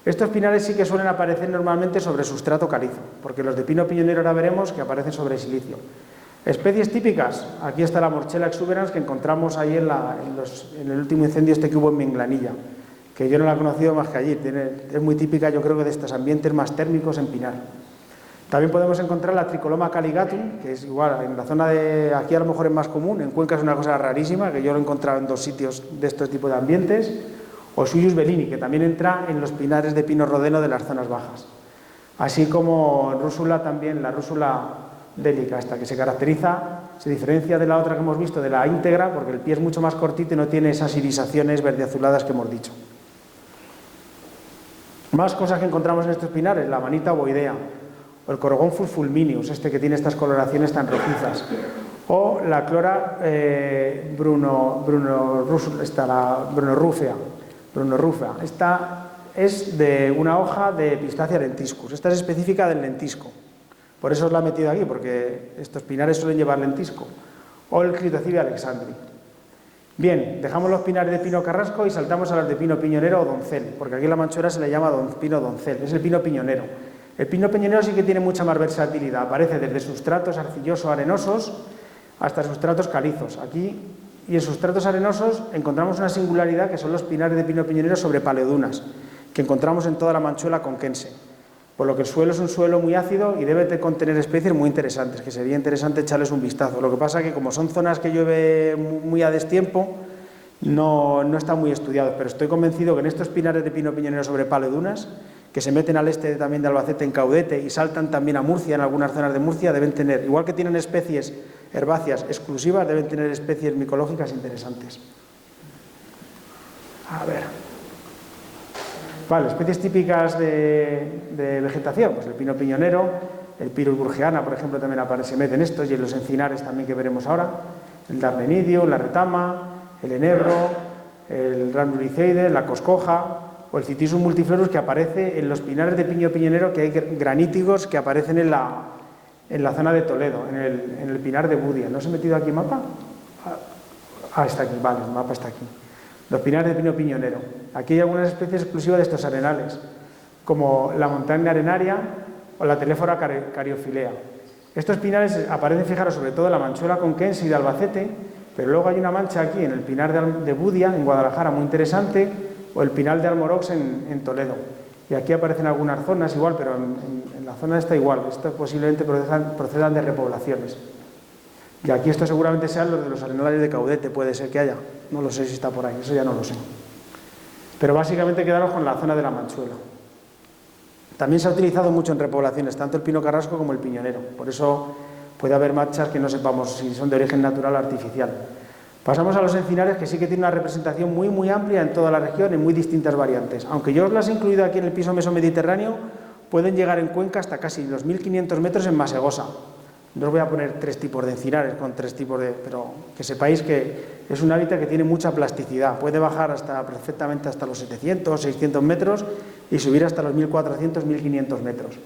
Estos pinares sí que suelen aparecer normalmente sobre sustrato calizo, porque los de pino piñonero ahora veremos que aparecen sobre silicio. Especies típicas: aquí está la Morchella exuberans, que encontramos ahí en el último incendio que hubo en Minglanilla, que yo no la he conocido más que allí. Es muy típica, yo creo, que de estos ambientes más térmicos en pinar. También podemos encontrar la Tricoloma caligatum, que es igual, en la zona de aquí a lo mejor es más común, en Cuenca es una cosa rarísima, que yo lo he encontrado en 2 sitios de este tipo de ambientes. O Suyus bellini, que también entra en los pinares de pino rodeno de las zonas bajas. Así como rúsula también, la rúsula délica, esta que se diferencia de la otra que hemos visto, de la íntegra, porque el pie es mucho más cortito y no tiene esas irisaciones verde-azuladas que hemos dicho. Más cosas que encontramos en estos pinares: la manita ovoidea, o el Corogonfus fulminius, este que tiene estas coloraciones tan rojizas, o la Clora brunorrufea. Esta es de una hoja de Pistacia lentiscus. Esta es específica del lentisco, por eso os la he metido aquí, porque estos pinares suelen llevar lentisco. O el Critocibia alexandri. Bien, dejamos los pinares de pino carrasco y saltamos a los de pino piñonero o doncel, porque aquí en la Manchuela se le llama pino doncel, es el pino piñonero. El pino piñonero sí que tiene mucha más versatilidad, aparece desde sustratos arcilloso-arenosos hasta sustratos calizos. Aquí y en sustratos arenosos encontramos una singularidad, que son los pinares de pino piñonero sobre paleodunas, que encontramos en toda la Manchuela conquense, por lo que el suelo es un suelo muy ácido y debe de contener especies muy interesantes, que sería interesante echarles un vistazo. Lo que pasa es que como son zonas que llueve muy a destiempo, no están muy estudiados, pero estoy convencido que en estos pinares de pino piñonero sobre paleodunas, que se meten al este también de Albacete en Caudete y saltan también a Murcia, en algunas zonas de Murcia, deben tener, igual que tienen especies herbáceas exclusivas, deben tener especies micológicas interesantes. A ver. Vale, especies típicas de vegetación: pues el pino piñonero, el Pyrus burgeana, por ejemplo, también se meten estos, y en los encinares también, que veremos ahora, el Darnenidium, la retama, el enebro, el Rhamnuriceide, la coscoja, o el Cytisus multiflorus, que aparece en los pinares de pino piñonero, que hay graníticos que aparecen en la zona de Toledo, en el pinar de Budia. ¿No os he metido aquí mapa? Está aquí, vale, el mapa está aquí. Los pinares de pino piñonero. Aquí hay algunas especies exclusivas de estos arenales, como la montaña arenaria o la Teléfora cariophyllea. Estos pinares aparecen, fijaros, sobre todo en la Manchuela conquense y de Albacete, pero luego hay una mancha aquí en el pinar de Budia, en Guadalajara, muy interesante, o el pinar de Almorox en Toledo. Y aquí aparecen algunas zonas igual, pero en la zona esta igual. Estos posiblemente procedan de repoblaciones. Y aquí estos seguramente sean los de los arenales de Caudete, puede ser que haya. No lo sé si está por ahí, eso ya no lo sé. Pero básicamente quedaros con la zona de la Manchuela. También se ha utilizado mucho en repoblaciones, tanto el pino carrasco como el piñonero. Por eso puede haber manchas que no sepamos si son de origen natural o artificial. Pasamos a los encinares, que sí que tienen una representación muy amplia en toda la región, en muy distintas variantes. Aunque yo os las he incluido aquí en el piso mesomediterráneo, pueden llegar en Cuenca hasta casi los 1500 metros en Masegosa. No os voy a poner 3 tipos de encinares con 3 tipos de... pero que sepáis que es un hábitat que tiene mucha plasticidad. Puede bajar perfectamente hasta los 700, 600 metros y subir hasta los 1400, 1500 metros.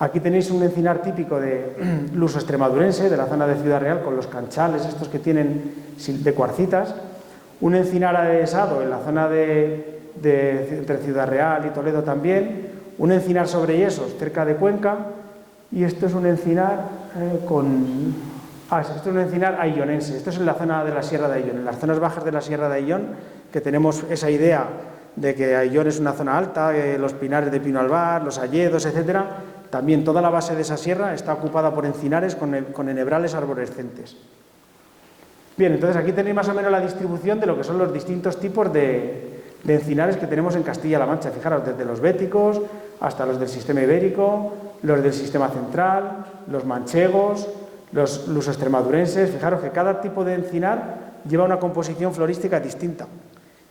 Aquí tenéis un encinar típico de luso extremadurense, de la zona de Ciudad Real, con los canchales estos que tienen de cuarcitas. Un encinar adhesado en la zona entre Ciudad Real y Toledo también. Un encinar sobre yesos cerca de Cuenca. Y esto es un encinar esto es un encinar aillonense. Esto es en la zona de la Sierra de Aillón, en las zonas bajas de la Sierra de Aillón, que tenemos esa idea de que Aillón es una zona alta, los pinares de pino albar, los alledos, etcétera. También toda la base de esa sierra está ocupada por encinares con enebrales arborescentes. Bien, entonces aquí tenéis más o menos la distribución de lo que son los distintos tipos de encinares que tenemos en Castilla-La Mancha. Fijaros, desde los béticos hasta los del sistema ibérico, los del sistema central, los manchegos, los luso-extremadurenses. Fijaros que cada tipo de encinar lleva una composición florística distinta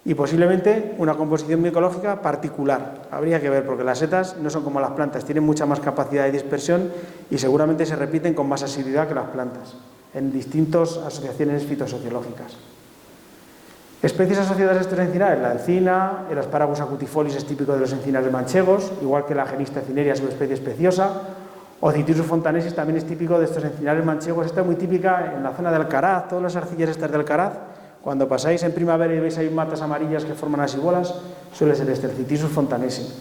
y posiblemente una composición micológica particular. Habría que ver, porque las setas no son como las plantas, tienen mucha más capacidad de dispersión y seguramente se repiten con más asiduidad que las plantas, en distintas asociaciones fitosociológicas. Especies asociadas a estos encinares: la encina, el Asparagus acutifolis es típico de los encinares manchegos, igual que la Genista cinerea, subespecie especiosa, o Citrusus fontanesis también es típico de estos encinares manchegos. Esta es muy típica en la zona de Alcaraz, todas las arcillas estas de Alcaraz. Cuando pasáis en primavera y veis ahí matas amarillas que forman así bolas, suele ser este, el Citrusus fontanesi.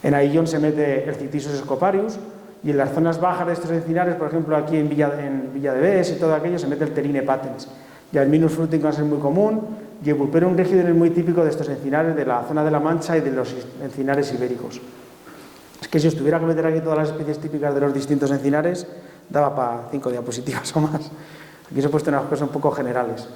En Aillón se mete el Citrusus scoparius y en las zonas bajas de estos encinares, por ejemplo aquí en Villa de Bes y todo aquello, se mete el Pterine patens. Y el Minus fruticans es muy común y el Pulperum rigidum es muy típico de estos encinares de la zona de la Mancha y de los encinares ibéricos. Es que si os tuviera que meter aquí todas las especies típicas de los distintos encinares, daba para 5 diapositivas o más. Aquí os he puesto unas cosas un poco generales.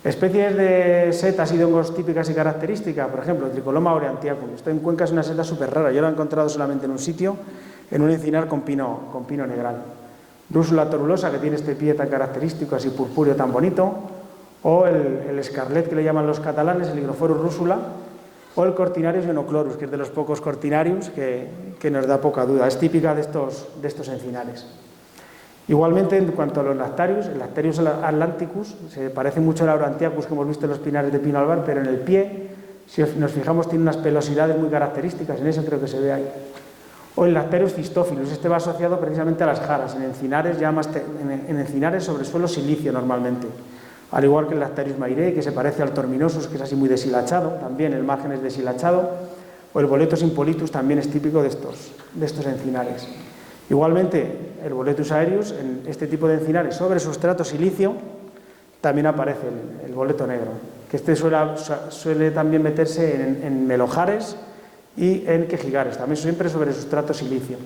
Especies de setas y de hongos típicas y características, por ejemplo, Tricoloma aureantiacum. Esto en Cuenca es una seta súper rara, yo la he encontrado solamente en un sitio, en un encinar con pino negral. Rúsula torulosa, que tiene este pie tan característico, así purpúreo tan bonito, o el escarlet que le llaman los catalanes, el Hygrophorus rúsula, o el Cortinarius venoclorus, que es de los pocos cortinarius que nos da poca duda, es típica de estos encinares. Igualmente, en cuanto a los lactarius, el Lactarius atlanticus se parece mucho al Aurantiacus que hemos visto en los pinares de pino albar, pero en el pie, si nos fijamos, tiene unas pelosidades muy características, en eso creo que se ve ahí. O el Lactarius cistophilus, este va asociado precisamente a las jaras, en encinares, en encinares sobre suelo silicio normalmente. Al igual que el Lactarius mairei, que se parece al Torminosus, que es así muy deshilachado, también el margen es deshilachado, o el Boletus impolitus también es típico de estos encinares. Igualmente, el Boletus aereus, en este tipo de encinares sobre sustrato silicio, también aparece el boleto negro, que este suele también meterse en melojares y en quejigares, también siempre sobre sustrato silicio.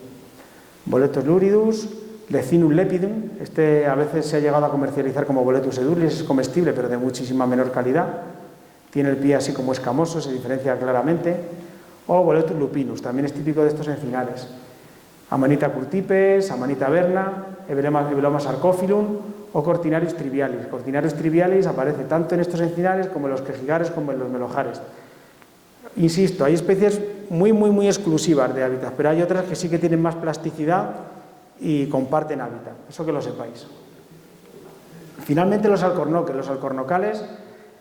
Boletus luridus, Lecinum lepidum, este a veces se ha llegado a comercializar como Boletus edulis, es comestible pero de muchísima menor calidad, tiene el pie así como escamoso, se diferencia claramente, o Boletus lupinus, también es típico de estos encinares. Amanita curtipes, Amanita verna, Eveloma sarcophyllum o Cortinarius trivialis. Cortinarius trivialis aparece tanto en estos encinares como en los quejigares como en los melojares. Insisto, hay especies muy exclusivas de hábitat, pero hay otras que sí que tienen más plasticidad y comparten hábitat, eso que lo sepáis. Finalmente, los alcornoques. Los alcornocales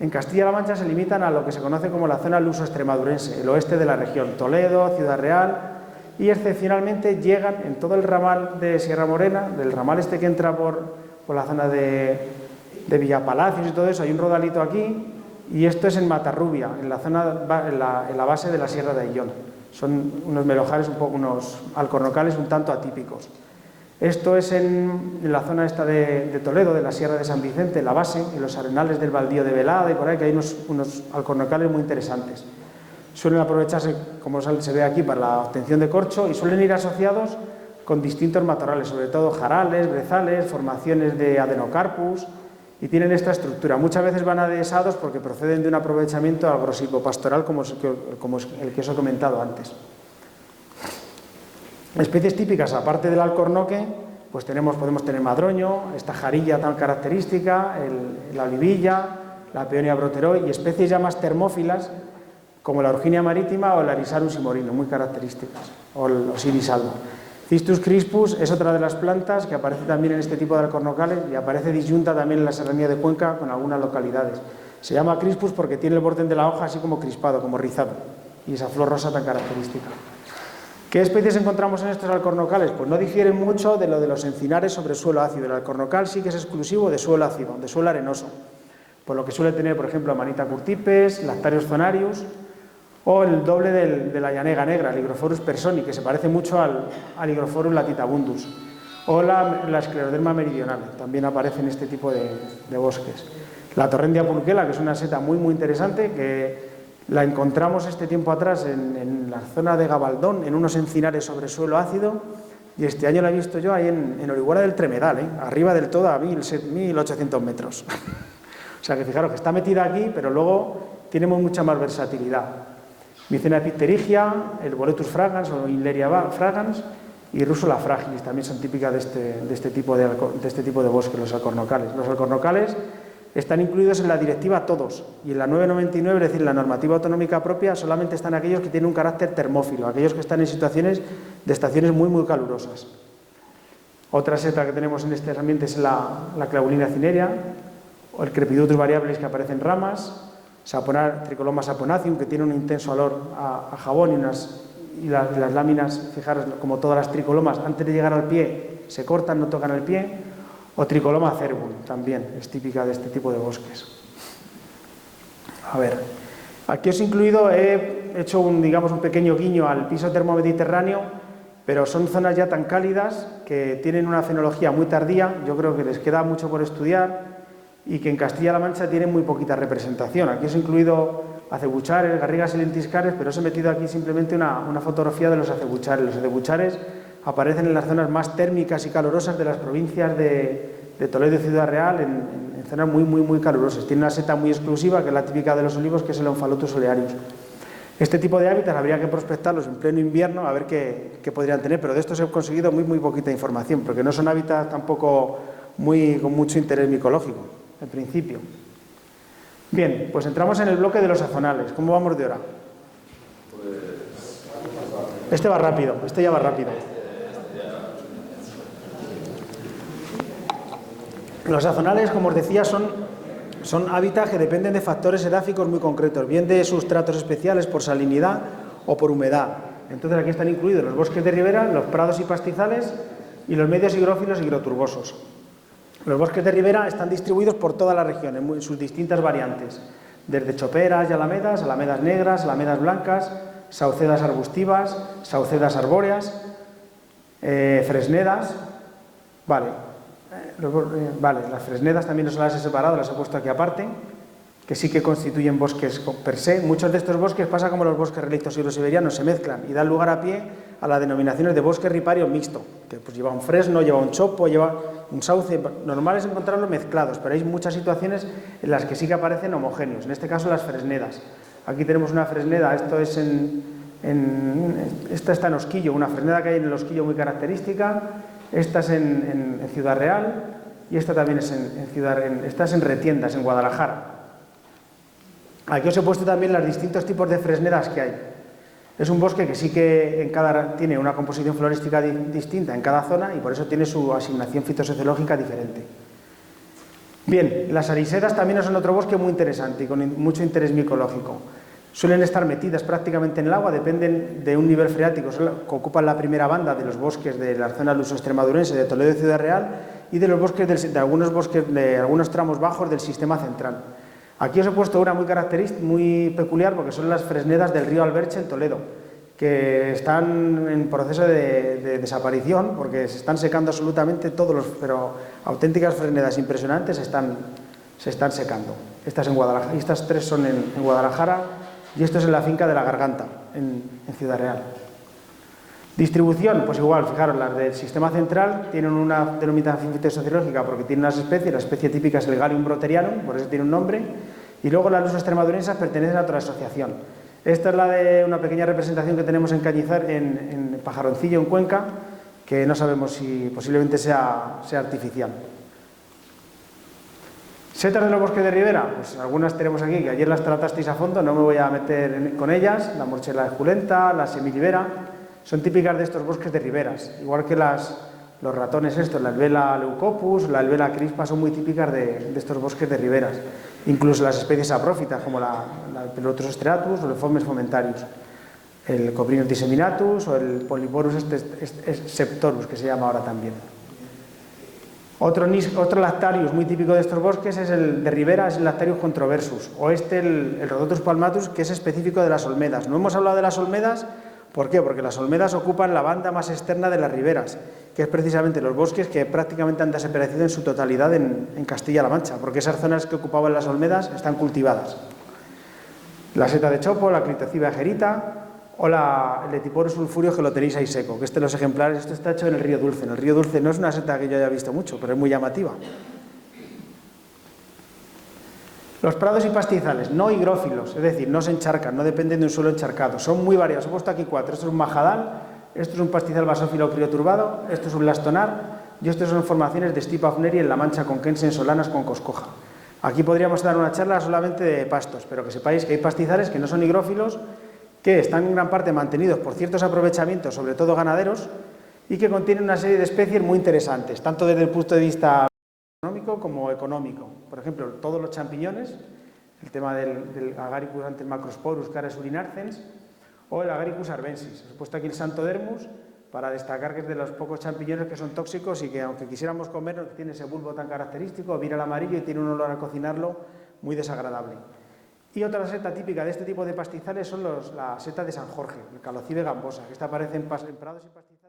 en Castilla-La Mancha se limitan a lo que se conoce como la zona luso-extremadurense, el oeste de la región, Toledo, Ciudad Real, y excepcionalmente llegan en todo el ramal de Sierra Morena, del ramal este que entra por la zona de Villapalacios y todo eso, hay un rodalito aquí, y esto es en Matarrubia, en la base de la Sierra de Aillón. Son unos melojares, unos alcornocales un tanto atípicos. Esto es en la zona esta de Toledo, de la Sierra de San Vicente, la base, en los arenales del Baldío de Velada y por ahí, que hay unos alcornocales muy interesantes. Suelen aprovecharse, como se ve aquí, para la obtención de corcho y suelen ir asociados con distintos matorrales, sobre todo jarales, brezales, formaciones de adenocarpus, y tienen esta estructura. Muchas veces van adhesados porque proceden de un aprovechamiento agrosicopastoral como el que os he comentado antes. Especies típicas, aparte del alcornoque, pues podemos tener madroño, esta jarilla tan característica, la olivilla, la Peonia broteroi, y especies ya más termófilas, como la Urginia marítima o el Arisarus simorino, muy características, o el Osiris alba. Cistus crispus es otra de las plantas que aparece también en este tipo de alcornocales y aparece disyunta también en la serranía de Cuenca con algunas localidades. Se llama crispus porque tiene el borde de la hoja así como crispado, como rizado, y esa flor rosa tan característica. ¿Qué especies encontramos en estos alcornocales? Pues no difieren mucho de lo de los encinares sobre suelo ácido. El alcornocal sí que es exclusivo de suelo ácido, de suelo arenoso, por lo que suele tener, por ejemplo, Amanita curtipes, Lactarius zonarius, o el doble de la llanega negra, el Hygrophorus personi, que se parece mucho al Hygrophorus latitabundus, o la Scleroderma meridional, también aparece en este tipo de bosques. La Torrendia pulquela, que es una seta muy interesante, que la encontramos este tiempo atrás en la zona de Gabaldón, en unos encinares sobre suelo ácido, y este año la he visto yo ahí en Orihuela del Tremedal, arriba del todo a 1800 metros. O sea que fijaros que está metida aquí, pero luego tiene mucha más versatilidad. Micena epipterigia, el Boletus fragans o Inleria fragans y Rúsula fragilis también son típicas de este tipo de bosques, los alcornocales. Los alcornocales están incluidos en la directiva todos, y en la 999, es decir, la normativa autonómica propia, solamente están aquellos que tienen un carácter termófilo, aquellos que están en situaciones de estaciones muy, muy calurosas. Otra seta que tenemos en este ambiente es la clavulina cinerea, o el Crepidotus variabilis, que aparece en ramas, Tricoloma saponaceum, que tiene un intenso olor a jabón, y las láminas, fijaros, como todas las tricolomas, antes de llegar al pie se cortan, no tocan el pie, o Tricoloma acerbum, también es típica de este tipo de bosques. A ver, aquí os he incluido, he hecho un pequeño guiño al piso termomediterráneo, pero son zonas ya tan cálidas que tienen una fenología muy tardía, yo creo que les queda mucho por estudiar, y que en Castilla-La Mancha tienen muy poquita representación. Aquí os he incluido acebuchares, garrigas y lentiscares, pero os he metido aquí simplemente una fotografía de los acebuchares. Los acebuchares aparecen en las zonas más térmicas y calurosas de las provincias de Toledo y Ciudad Real, en zonas muy, muy, muy calurosas. Tiene una seta muy exclusiva, que es la típica de los olivos, que es el Omphalotus olearius. Este tipo de hábitats habría que prospectarlos en pleno invierno, a ver qué podrían tener, pero de estos he conseguido muy, muy poquita información, porque no son hábitats tampoco con mucho interés micológico, en principio. Bien, pues entramos en el bloque de los azonales. ¿Cómo vamos de hora? Este va rápido, este ya va rápido. Los azonales, como os decía, son hábitats que dependen de factores edáficos muy concretos, bien de sustratos especiales por salinidad o por humedad. Entonces aquí están incluidos los bosques de ribera, los prados y pastizales y los medios higrófilos y higroturbosos. Los bosques de ribera están distribuidos por toda la región en sus distintas variantes, desde choperas y alamedas, alamedas negras, alamedas blancas, saucedas arbustivas, saucedas arbóreas, fresnedas. Las fresnedas también no las he separado, las he puesto aquí aparte, que sí que constituyen bosques per se. Muchos de estos bosques pasa como los bosques relictos eurosiberianos, se mezclan y dan lugar a pie a las denominaciones de bosque ripario mixto, que pues lleva un fresno, lleva un chopo, lleva un sauce. Normal es encontrarlos mezclados, pero hay muchas situaciones en las que sí que aparecen homogéneos, en este caso las fresnedas. Aquí tenemos una fresneda, esta está en Osquillo, una fresneda que hay en el Osquillo muy característica, esta es en Ciudad Real y esta también es esta es en Retiendas, en Guadalajara. Aquí os he puesto también los distintos tipos de fresnedas que hay. Es un bosque que sí que tiene una composición florística distinta en cada zona y por eso tiene su asignación fitosociológica diferente. Bien, las arisedas también son otro bosque muy interesante y con mucho interés micológico. Suelen estar metidas prácticamente en el agua, dependen de un nivel freático que ocupan la primera banda de los bosques de la zona luso-extremadurense de Toledo y Ciudad Real y de los bosques de algunos tramos bajos del sistema central. Aquí os he puesto una muy característica, muy peculiar, porque son las fresnedas del río Alberche en Toledo, que están en proceso de desaparición, porque se están secando absolutamente pero auténticas fresnedas impresionantes se están secando. Estas en Guadalajara, y estas tres son en Guadalajara, y esto es en la finca de la Garganta, en Ciudad Real. Distribución, pues igual, fijaros, las del sistema central tienen una denominación fitosociológica porque tienen unas especies, la especie típica es el Galium broterianum, por eso tiene un nombre, y luego las luso-extremadurenses pertenecen a otra asociación. Esta es la de una pequeña representación que tenemos en Cañizar, en Pajaroncillo, en Cuenca, que no sabemos si posiblemente sea artificial. Setas de los bosques de ribera, pues algunas tenemos aquí, que ayer las tratasteis a fondo, no me voy a meter con ellas, la morchela esculenta, la semilibera, son típicas de estos bosques de riberas, igual que los ratones estos, la Elvela leucopus, la Elvela crispa, son muy típicas de estos bosques de riberas, incluso las especies saprófitas como la Pelotus striatus o el Fomes fomentarius, el Coprinus disseminatus o el Polyporus septorus, que se llama ahora también. Otro lactarius muy típico de estos bosques es el de ribera, es el Lactarius controversus, o el Rhodotus palmatus, que es específico de las olmedas. No hemos hablado de las olmedas, ¿por qué? Porque las olmedas ocupan la banda más externa de las riberas, que es precisamente los bosques que prácticamente han desaparecido en su totalidad en Castilla-La Mancha, porque esas zonas que ocupaban las olmedas están cultivadas. La seta de chopo, la Clitociba egerita o el Letiporus sulfureo, que lo tenéis ahí seco, que los ejemplares, esto está hecho en el río Dulce. En el río Dulce no es una seta que yo haya visto mucho, pero es muy llamativa. Los prados y pastizales, no higrófilos, es decir, no se encharcan, no dependen de un suelo encharcado, son muy variados. He puesto aquí 4, esto es un majadal, esto es un pastizal basófilo crioturbado, esto es un blastonar y estos son formaciones de Stipa ofneri en la Mancha conquense en solanas con coscoja. Aquí podríamos dar una charla solamente de pastos, pero que sepáis que hay pastizales que no son higrófilos, que están en gran parte mantenidos por ciertos aprovechamientos, sobre todo ganaderos, y que contienen una serie de especies muy interesantes, tanto desde el punto de vista económico como económico. Por ejemplo, todos los champiñones, el tema del Agaricus antes macrosporus, Cares urinarcens, o el Agaricus arvensis. Os he puesto aquí el Santodermus para destacar que es de los pocos champiñones que son tóxicos y que, aunque quisiéramos comerlo, tiene ese bulbo tan característico, vira al amarillo y tiene un olor al cocinarlo muy desagradable. Y otra seta típica de este tipo de pastizales son la seta de San Jorge, el Calocibe gambosa, que esta aparece en prados y pastizales.